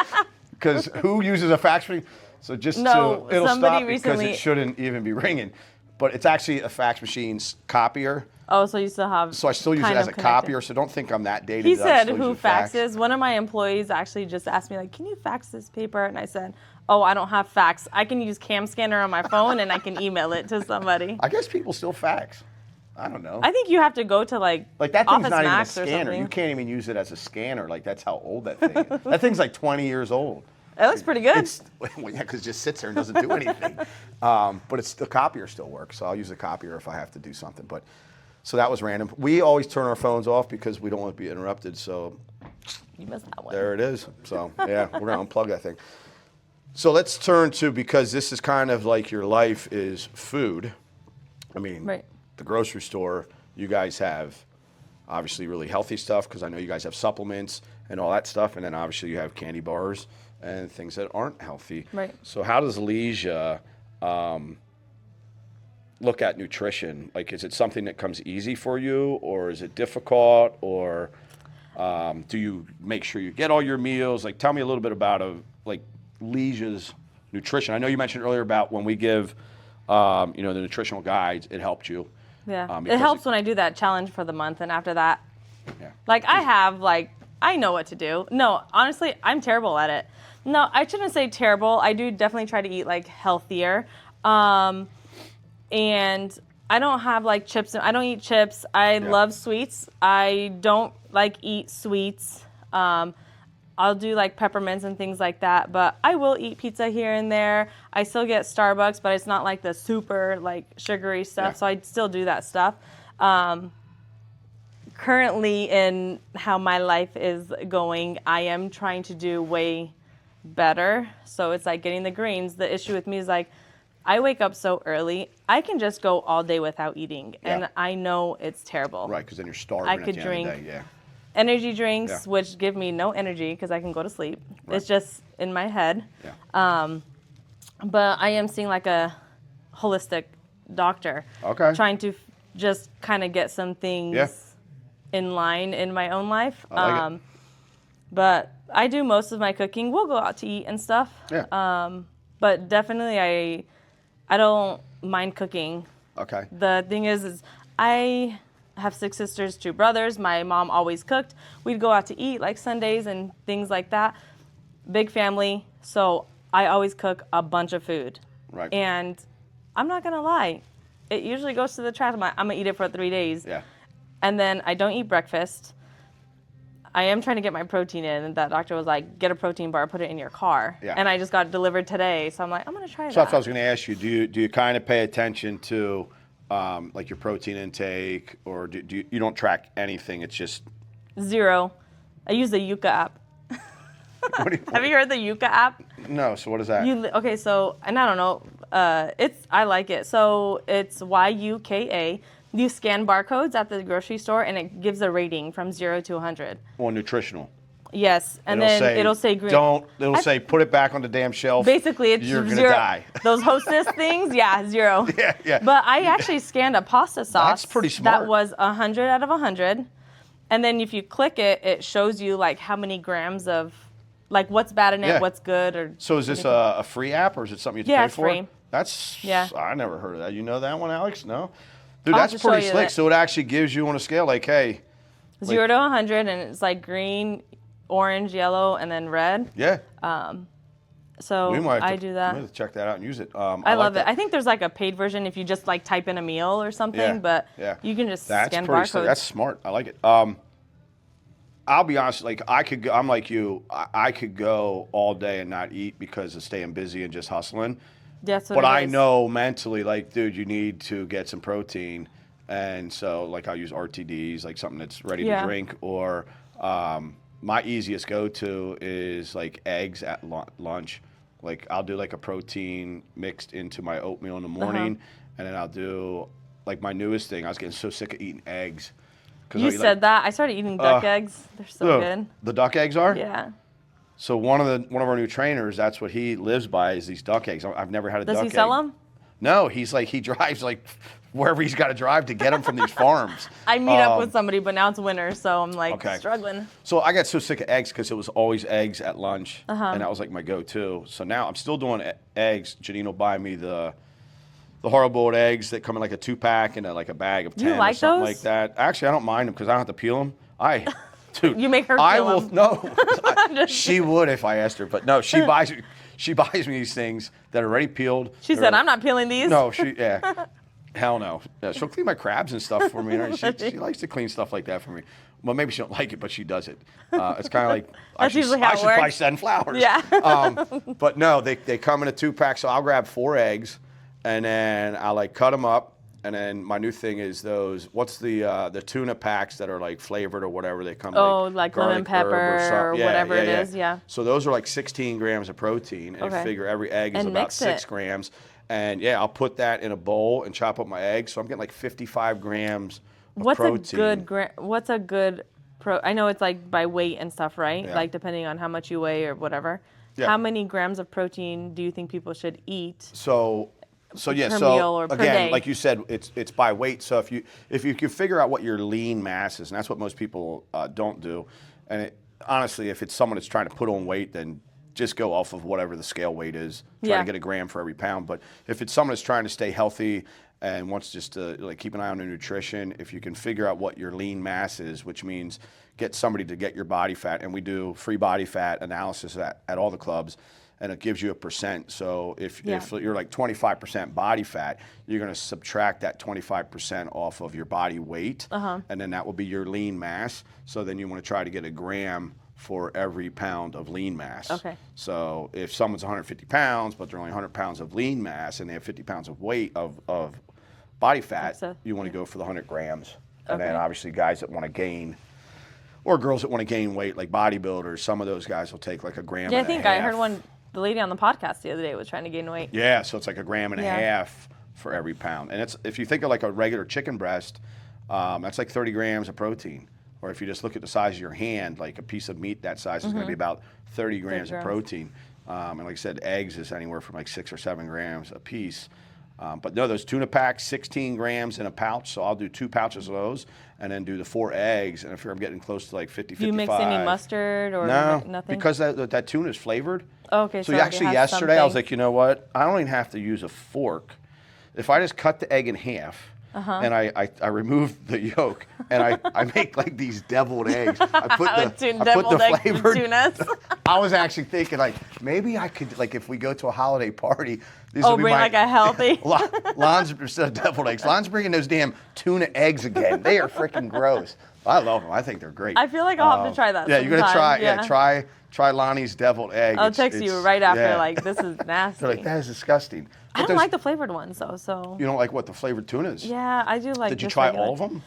Because who uses a fax machine? So just No, it'll somebody stop because recently- it shouldn't even be ringing. But it's actually a fax machine's copier. Oh, so you still have. So I still use it kind as of a connected. copier. So don't think I'm that dated. He that I'm said, still "Who using fax. faxes?" One of my employees actually just asked me, like, "Can you fax this paper?" And I said, "Oh, I don't have fax. I can use Cam Scanner on my phone, and I can email it to somebody." I guess people still fax. I don't know. I think you have to go to like Like that thing's Office not even a Max or scanner. something. You can't even use it as a scanner. Like that's how old that thing is. That thing's like 20 years old. It looks pretty good. It's, well, yeah, because it just sits there and doesn't do anything. But it's the copier still works, so I'll use the copier if I have to do something. But so that was random. We always turn our phones off because we don't want to be interrupted. So You missed that one. there it is. So yeah, we're gonna unplug that thing. So let's turn to, because this is kind of like your life is food. I mean, Right. the grocery store. You guys have obviously really healthy stuff because I know you guys have supplements and all that stuff, and then obviously you have candy bars and things that aren't healthy. Right. So how does Ligia look at nutrition? Like, is it something that comes easy for you, or is it difficult, or do you make sure you get all your meals? Like, tell me a little bit about like Ligia's nutrition. I know you mentioned earlier about when we give the nutritional guides, it helped you. Yeah. because It helps when I do that challenge for the month, and after that, Yeah. like I know what to do. No, honestly, I'm terrible at it. No, I shouldn't say terrible. I do definitely try to eat like healthier. And I don't have like chips. I don't eat chips. I love sweets. I don't like eat sweets. I'll do like peppermints and things like that, but I will eat pizza here and there. I still get Starbucks, but it's not like the super like sugary stuff. Yeah. So I still do that stuff. Currently in how my life is going, I am trying to do way better. So it's like getting the greens. The issue with me is like, I wake up so early, I can just go all day without eating. And Yeah. I know it's terrible. Right, because then you're starving I at could the drink end of the day. Yeah. Energy drinks, Yeah. which give me no energy because I can go to sleep. Right. It's just in my head. Yeah. But I am seeing like a holistic doctor. Okay. Trying to just kind of get some things Yeah. in line in my own life. I like it. But I do most of my cooking. We'll go out to eat and stuff. Yeah. But definitely I don't mind cooking. Okay. The thing is I have 6 sisters, 2 brothers. My mom always cooked. We'd go out to eat like Sundays and things like that. Big family. So I always cook a bunch of food. Right. And I'm not going to lie. It usually goes to the trash. I'm going to eat it for 3 days. Yeah. And then I don't eat breakfast. I am trying to get my protein in. And that doctor was like, get a protein bar, put it in your car. Yeah. And I just got it delivered today. So I'm like, I'm going to try So that. that's what I was going to ask you. Do you kind of pay attention to like your protein intake, or do you don't track anything? It's just 0. I use the Yuka app. what do you, Have you heard the Yuka app? No. So what is that? Okay, so, and I don't know, I like it. So it's YUKA. You scan barcodes at the grocery store, and it gives a rating from 0 to 100. Well, nutritional. Yes, and then it'll say green. It'll say put it back on the damn shelf. Basically, it's you're 0. gonna die. Those Hostess things, 0. Yeah, yeah. But I actually scanned a pasta sauce. That's pretty smart. That was 100 out of 100. And then if you click it, it shows you like how many grams of, like what's bad in it, Yeah. what's good, or. So is this a free app, or is it something you have to Yeah, pay it's for? free. That's Yeah. I never heard of that. You know that one, Alex? No. Dude, I'll that's have to show pretty you slick. that. So it actually gives you on a scale like, hey, 0 to 100, and it's like green, orange, yellow, and then red. yeah. So We might have I to, do we that. have to check that out and use it. I like love it. that. I think there's like a paid version if you just like type in a meal or something, Yeah, but yeah. you can just That's scan pretty barcodes. slick. That's smart. I like it. I'll be honest. Like I could go, I'm like you. I could go all day and not eat because of staying busy and just hustling. That's what But it I is. know mentally, like, dude, you need to get some protein, and so like I'll use RTDs, like something that's ready to Yeah. drink, or my easiest go-to is like eggs at lunch. Like I'll do like a protein mixed into my oatmeal in the morning, and then I'll do like my newest thing. I was getting so sick of eating eggs. 'Cause You I'll eat, said that. I started eating duck eggs. They're so good. The duck eggs are? Yeah. So one of our new trainers, that's what he lives by, is these duck eggs. I've never had a Does duck he egg. sell them? No, he drives like wherever he's got to drive to get them from these farms. I meet up with somebody, but now it's winter, so I'm like struggling. So I got so sick of eggs because it was always eggs at lunch, and that was like my go-to. So now I'm still doing eggs. Janine will buy me the hard-boiled eggs that come in like a 2-pack and like a bag of 10 or something like that. Actually, I don't mind them because I don't have to peel them. Dude, you make her peel them. No, she would if I asked her, but no, she buys me these things that are already peeled. She said, "I'm not peeling these." No, hell no. Yeah, she'll clean my crabs and stuff for me. Right? She likes to clean stuff like that for me. Well, maybe she don't like it, but she does it. It's kind of like I should probably send flowers. Yeah. But no, they come in a 2-pack, so I'll grab 4 eggs. And then I like cut them up, and then my new thing is those. What's the tuna packs that are like flavored or whatever they come? Like lemon pepper or whatever it is. Yeah. So those are like 16 grams of protein, and I figure every egg is about 6 grams. And I'll put that in a bowl and chop up my eggs. So I'm getting like 55 grams of protein. What's a good I know it's like by weight and stuff, right? Yeah. Like depending on how much you weigh or whatever. Yeah. How many grams of protein do you think people should eat? So again, like you said, it's by weight. So if you can figure out what your lean mass is, and that's what most people don't do, and honestly, if it's someone that's trying to put on weight, then just go off of whatever the scale weight is. Try to get a gram for every pound. But if it's someone that's trying to stay healthy and wants just to like keep an eye on their nutrition, if you can figure out what your lean mass is, which means get somebody to get your body fat, and we do free body fat analysis at all the clubs. And it gives you a percent. So if you're like 25% body fat, you're going to subtract that 25% off of your body weight, and then that will be your lean mass. So then you want to try to get a gram for every pound of lean mass. Okay. So if someone's 150 pounds, but they're only 100 pounds of lean mass, and they have 50 pounds of weight of body fat, you want to go for the 100 grams. And then obviously guys that want to gain, or girls that want to gain weight, like bodybuilders, some of those guys will take like a gram. Yeah, I think I heard the lady on the podcast the other day was trying to gain weight. Yeah, so it's like a gram and a half for every pound. And if you think of like a regular chicken breast, that's like 30 grams of protein. Or if you just look at the size of your hand, like a piece of meat that size is going to be about 30 grams of protein. And like I said, eggs is anywhere from like 6 or 7 grams a piece. But no, those tuna packs, 16 grams in a pouch. So I'll do 2 pouches of those and then do the 4 eggs. And if I'm getting close to like 50, 55. Do you mix any mustard or nothing? Because that tuna is flavored. Oh, okay. So actually yesterday I was like, you know what? I don't even have to use a fork. If I just cut the egg in half and I remove the yolk and I make like these deviled eggs. I put the flavored tunas. I was actually thinking like maybe I could, like if we go to a holiday party, these would be bring like a healthy. Lon's instead of deviled eggs. Lon's bringing those damn tuna eggs again. They are freaking gross. I love them. I think they're great. I feel like I'll have to try that. Yeah, you're gonna try. Yeah, try Lonnie's deviled egg. I'll text you right after. Like this is nasty. They're like, that is disgusting. I don't like the flavored ones though. So you don't like what, the flavored tunas? Yeah, I do like. Did you try all of them?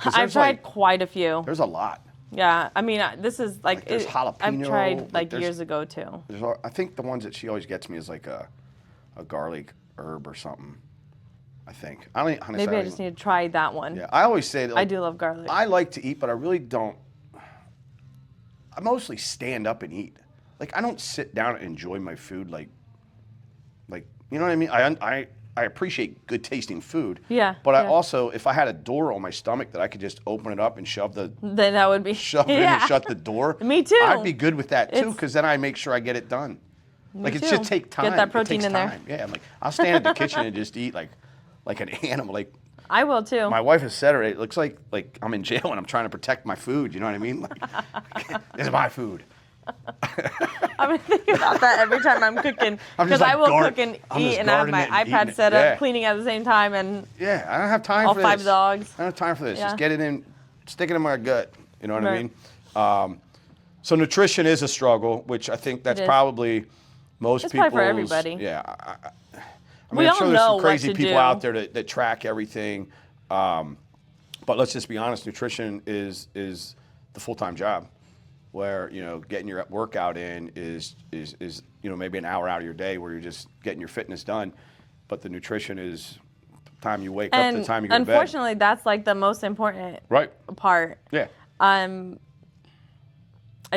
I've tried quite a few. There's a lot. Yeah, I mean, this is like there's jalapeno. I've tried like years ago too. I think the ones that she always gets me is like a garlic herb or something. I think. Maybe I just need to try that one. Yeah, I always say that. I do love garlic. I like to eat, but I really don't. I mostly stand up and eat. Like I don't sit down and enjoy my food. Like you know what I mean? I appreciate good tasting food. Yeah. But I also, if I had a door on my stomach that I could just open it up and shove the. Then that would be. Shove it in and shut the door. Me too. I'd be good with that too, because then I make sure I get it done. Like it should take time. Get that protein in there. Yeah, like I'll stand at the kitchen and just eat like an animal. Like I will too. My wife has said it looks like I'm in jail and I'm trying to protect my food. You know what I mean? Like, this is my food. I'm gonna think about that every time I'm cooking, because I will cook and eat, and I have my iPad set up, cleaning at the same time, and I don't have time for this. All 5 dogs. I don't have time for this. Just get it in, stick it in my gut. You know what I mean? So nutrition is a struggle, which I think that's probably most people's. It's probably for everybody. Yeah. I mean, I'm sure there's some crazy people out there that track everything, but let's just be honest. Nutrition is the full-time job, where getting your workout in is maybe an hour out of your day where you're just getting your fitness done, but the nutrition is the time you wake up to the time you go to bed. Unfortunately, that's like the most important part. Yeah. I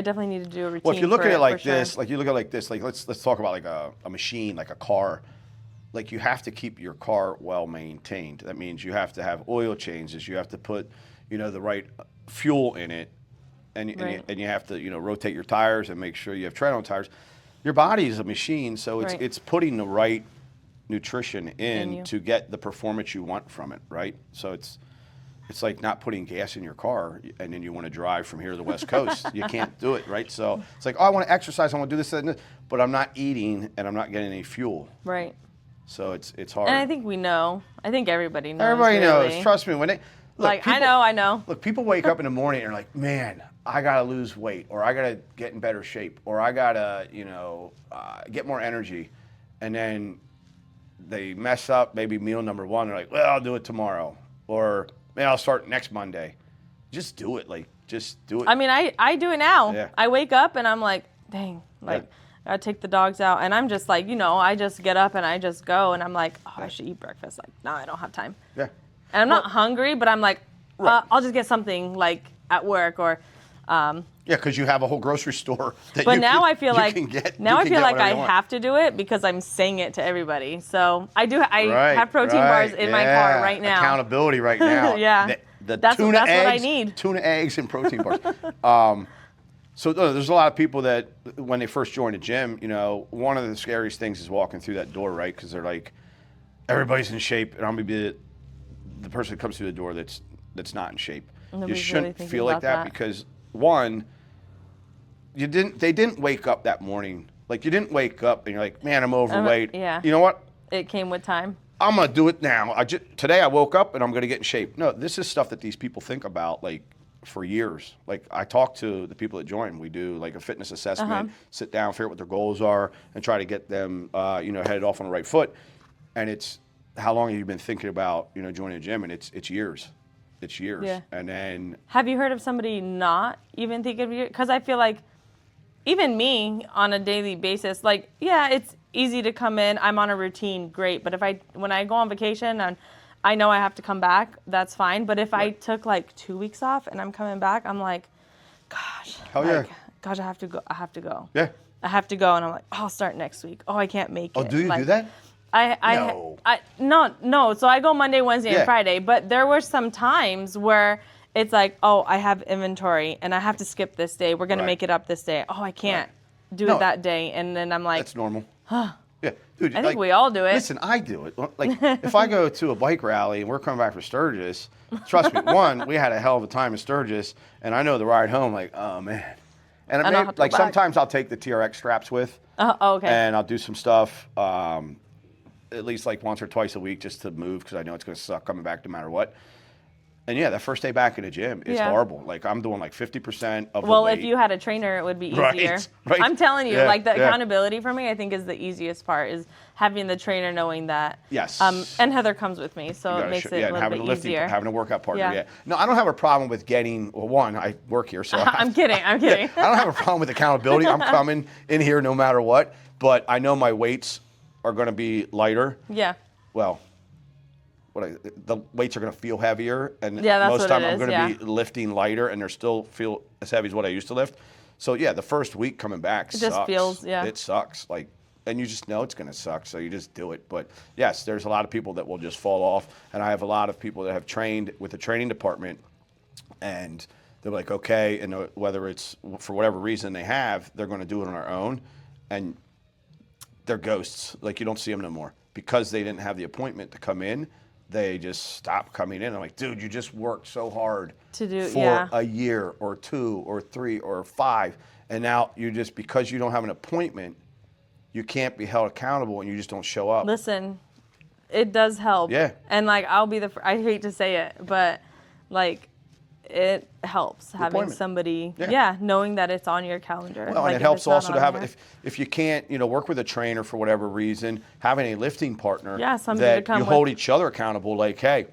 definitely need to do a routine. Well, if you look at it like this, like let's talk about like a machine, like a car. like you have to keep your car well maintained. That means you have to have oil changes. You have to put, the right fuel in it, and you have to, rotate your tires and make sure you have tread on tires. Your body is a machine, so it's putting the right nutrition in to get the performance you want from it, right? So it's like not putting gas in your car and then you want to drive from here to the West Coast. You can't do it, right? So it's like, oh, I want to exercise, I want to do this, and this, but I'm not eating and I'm not getting any fuel. Right. So it's hard. And I think we know. I think everybody knows. Everybody knows. Trust me. When they look, people, I know. Look, people wake up in the morning and are like, man, I got to lose weight, or I got to get in better shape, or I got to, get more energy. And then they mess up maybe meal number one. They're like, well, I'll do it tomorrow. Or, man, I'll start next Monday. Just do it. Just do it. I mean, I do it now. Yeah. I wake up and I'm like, dang, I gotta take the dogs out. And I'm just like, I just get up and I just go. And I'm like, oh, I should eat breakfast. Like, no, I don't have time. Yeah. And I'm not hungry, but I'm like, I'll just get something like at work or. Yeah, because you have a whole grocery store. But now I feel like I have to do it because I'm saying it to everybody. So I do. I have protein bars in my car right now. Accountability right now. Yeah. That's what I need. Tuna, eggs, and protein bars. So there's a lot of people that when they first join a gym, one of the scariest things is walking through that door, right? Because they're like, everybody's in shape, and I'm gonna be the person that comes through the door that's not in shape. Nobody's you shouldn't really feel like that because one, they didn't wake up that morning. Like you didn't wake up and you're like, man, I'm overweight. Yeah. You know what? It came with time. I'm gonna do it now. Today I woke up and I'm gonna get in shape. No, this is stuff that these people think about like for years. Like I talk to the people that join. We do like a fitness assessment, sit down, figure out what their goals are, and try to get them, headed off on the right foot. And it's how long have you been thinking about, joining a gym? And it's years. It's years. Yeah. And then have you heard of somebody not even thinking of you? Because I feel like even me on a daily basis, like, yeah, it's easy to come in. I'm on a routine, great. But when I go on vacation and I know I have to come back, that's fine. But if I took like 2 weeks off and I'm coming back, I'm like, gosh. Hell yeah. Gosh, I have to go. Yeah. I have to go. And I'm like, I'll start next week. Oh, I can't make it. Oh, do you do that? No. So I go Monday, Wednesday, and Friday. But there were some times where it's like, oh, I have inventory and I have to skip this day. We're gonna make it up this day. Oh, I can't do it that day. And then I'm like, that's normal. Yeah, dude. I think we all do it. Listen, I do it. Like if I go to a bike rally and we're coming back from Sturgis, trust me. One, we had a hell of a time in Sturgis, and I know the ride home. Like, oh man. And sometimes I'll take the TRX straps with. Okay. And I'll do some stuff. At least like once or twice a week just to move because I know it's going to suck coming back no matter what. And yeah, that first day back in the gym is horrible. Like I'm doing like 50% of the weight. Well, if you had a trainer, it would be easier. Right. I'm telling you, the accountability for me, I think is the easiest part is having the trainer knowing that. Yes. And Heather comes with me, so it makes it a little bit easier. Having a workout partner, yeah. No, I don't have a problem with getting, well, one, I work here, so I'm kidding. I don't have a problem with accountability. I'm coming in here no matter what, but I know my weights are going to be lighter. Yeah. Well, the weights are going to feel heavier, and that's most of the time I'm going to be lifting lighter, and they still feel as heavy as what I used to lift. So yeah, the first week coming back sucks. Just feels, it sucks. Like, and you just know it's going to suck, so you just do it. But yes, there's a lot of people that will just fall off, and I have a lot of people that have trained with the training department, and they're like, okay, and whether it's for whatever reason they're going to do it on their own, and they're ghosts. Like you don't see them no more because they didn't have the appointment to come in. They just stop coming in. I'm like, dude, you just worked so hard for a year or 2 or 3 or 5, and now you just because you don't have an appointment, you can't be held accountable, and you just don't show up. Listen, it does help. Yeah. And like I'll be I hate to say it, but like it helps having somebody, knowing that it's on your calendar. Well, like and it helps also to have, if you can't, work with a trainer for whatever reason, having a lifting partner that you hold each other accountable. Like, hey,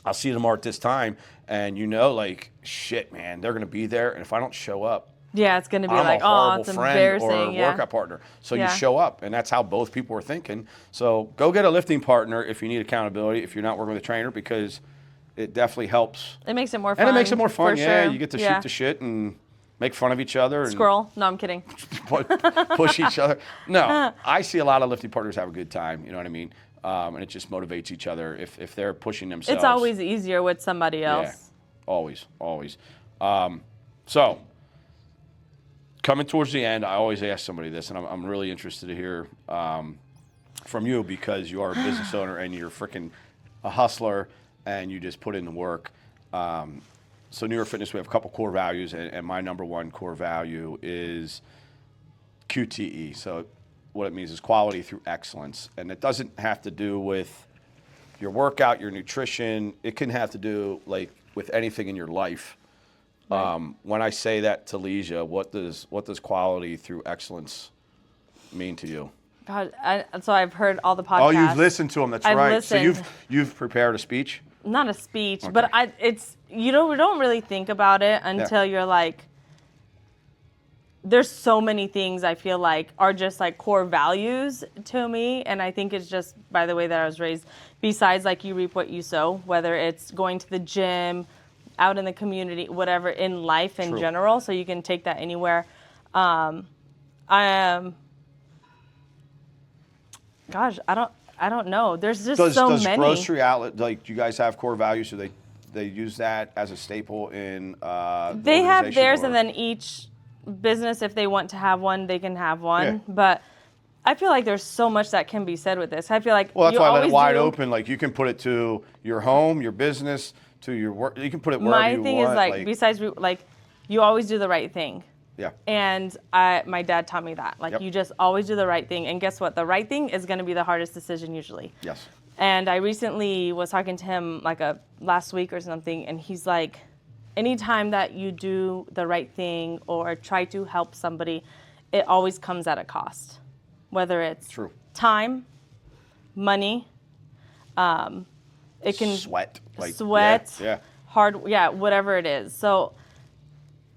I'll see you tomorrow at this time, and like, shit, man, they're going to be there, and if I don't show up, it's going to be I'm like, a horrible it's friend embarrassing. or workout partner. So you show up, and that's how both people are thinking. So go get a lifting partner if you need accountability, if you're not working with a trainer, because it definitely helps. It makes it more fun. And it makes it more fun, sure. You get to shoot the shit and make fun of each other. And scroll. No, I'm kidding. Push each other. No, I see a lot of lifting partners have a good time. You know what I mean? and it just motivates each other if they're pushing themselves. It's always easier with somebody else. Yeah, always. So, coming towards the end, I always ask somebody this, and I'm really interested to hear from you because you are a business owner and you're freaking a hustler and you just put in the work. So New York Fitness, we have a couple core values, and my number one core value is QTE. So what it means is quality through excellence. And it doesn't have to do with your workout, your nutrition. It can have to do like with anything in your life. Right. When I say that to Ligia, what does quality through excellence mean to you? God, so I've heard all the podcasts. Oh, you've listened to them. That's right. Listened. So you've prepared a speech? Not a speech, Okay. but we don't really think about it until you're like, there's so many things I feel like are just like core values to me. And I think it's just by the way that I was raised, besides like you reap what you sow, whether it's going to the gym, out in the community, whatever, in life in general. So you can take that anywhere. Gosh, I don't know. There's just so many. Does Grocery Outlet, like, do you guys have core values? Do they use that as a staple in They have theirs, and then each business, if they want to have one, they can have one. Yeah. But I feel like there's so much that can be said with this. I feel like well, that's why I let it wide do, open. Like, you can put it to your home, your business, to your work. You can put it wherever you want. My thing is like besides like, you always do the right thing. Yeah. And my dad taught me that. Like, you just always do the right thing. And guess what? The right thing is going to be the hardest decision usually. Yes. And I recently was talking to him like last week or something, and he's like, anytime that you do the right thing or try to help somebody, it always comes at a cost. Whether it's time, money, it can sweat, hard, whatever it is. So,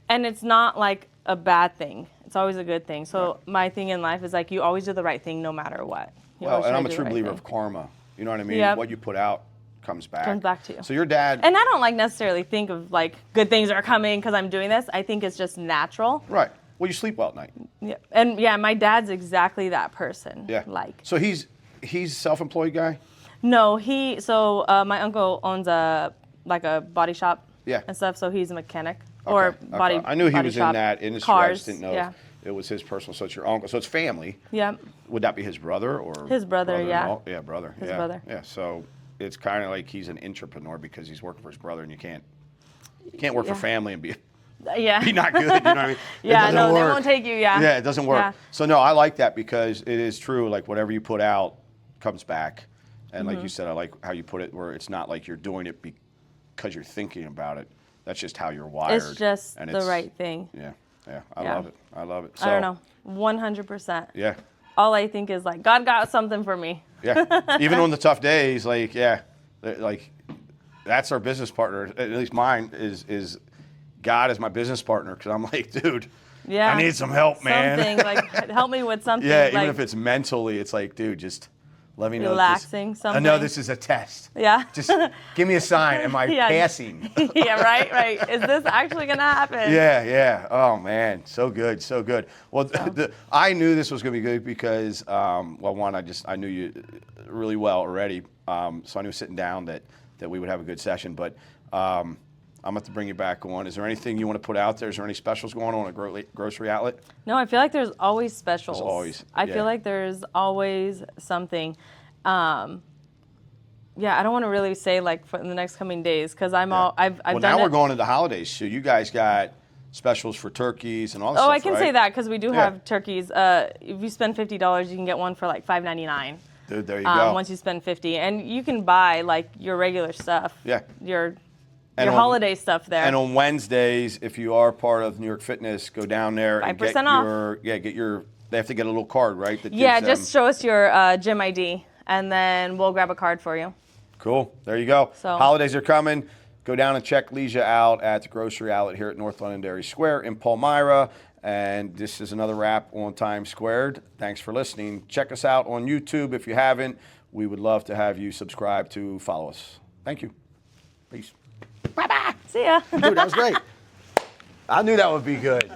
and it's not like a bad thing. It's always a good thing. So my thing in life is like, you always do the right thing no matter what. Well, and I'm a true believer of karma. You know what I mean? Yep. What you put out comes back. Comes back to you. So your dad. And I don't like necessarily think of like good things are coming because I'm doing this. I think it's just natural. Right. Well, you sleep well at night. Yeah. And my dad's exactly that person. Yeah. Like. So he's self-employed guy? No, my uncle owns a body shop. Yeah. And stuff. So he's a mechanic or body. I knew he was shop. in that industry. Cars. I just didn't know if it was his personal. So it's your uncle. So it's family. Yeah. Would that be his brother or his brother? Yeah. Yeah, brother. His brother. Yeah. So it's kind of like he's an entrepreneur because he's working for his brother, and you can't work for family and be not good. You know what I mean? Yeah. No, they won't take you. Yeah. Yeah, it doesn't work. Yeah. So no, I like that because it is true. Like whatever you put out comes back, and like you said, I like how you put it, where it's not like you're doing it because you're thinking about it. That's just how you're wired. It's just the right thing. Yeah. I love it. I love it. So, I don't know. 100%. Yeah. All I think is like, God got something for me. Yeah. Even on the tough days, like, that's our business partner. At least mine is God is my business partner, because I'm like, dude, I need some help, man. Something, like, help me with something. Yeah, like, even if it's mentally, it's like, dude, just let me know. Relaxing, something. I know this is a test. Yeah. Just give me a sign. Am I passing? Yeah, right. Is this actually going to happen? Yeah. Oh, man. So good. Well, I knew this was going to be good because, one, I knew you really well already. So I knew sitting down that we would have a good session. But I'm going to have to bring you back on. Is there anything you want to put out there? Is there any specials going on at Grocery Outlet? No, I feel like there's always specials. There's always. I feel like there's always something. I don't want to really say like for the next coming days because I've done now we're going into holidays, so you guys got specials for turkeys and all that stuff, I can say that because we do have turkeys. If you spend $50, you can get one for like $5.99. Dude, there you go. Once you spend $50, and you can buy like your regular stuff. Yeah. Your holiday stuff there. And on Wednesdays, if you are part of New York Fitness, go down there and get 5% off. They have to get a little card, right? Just show us your gym ID, and then we'll grab a card for you. Cool. There you go. So, holidays are coming. Go down and check Ligia out at the Grocery Outlet here at North Londonderry Square in Palmyra. And this is another wrap on Times Squared. Thanks for listening. Check us out on YouTube if you haven't. We would love to have you subscribe to follow us. Thank you. Peace. Bye-bye. See ya. Dude, that was great. I knew that would be good.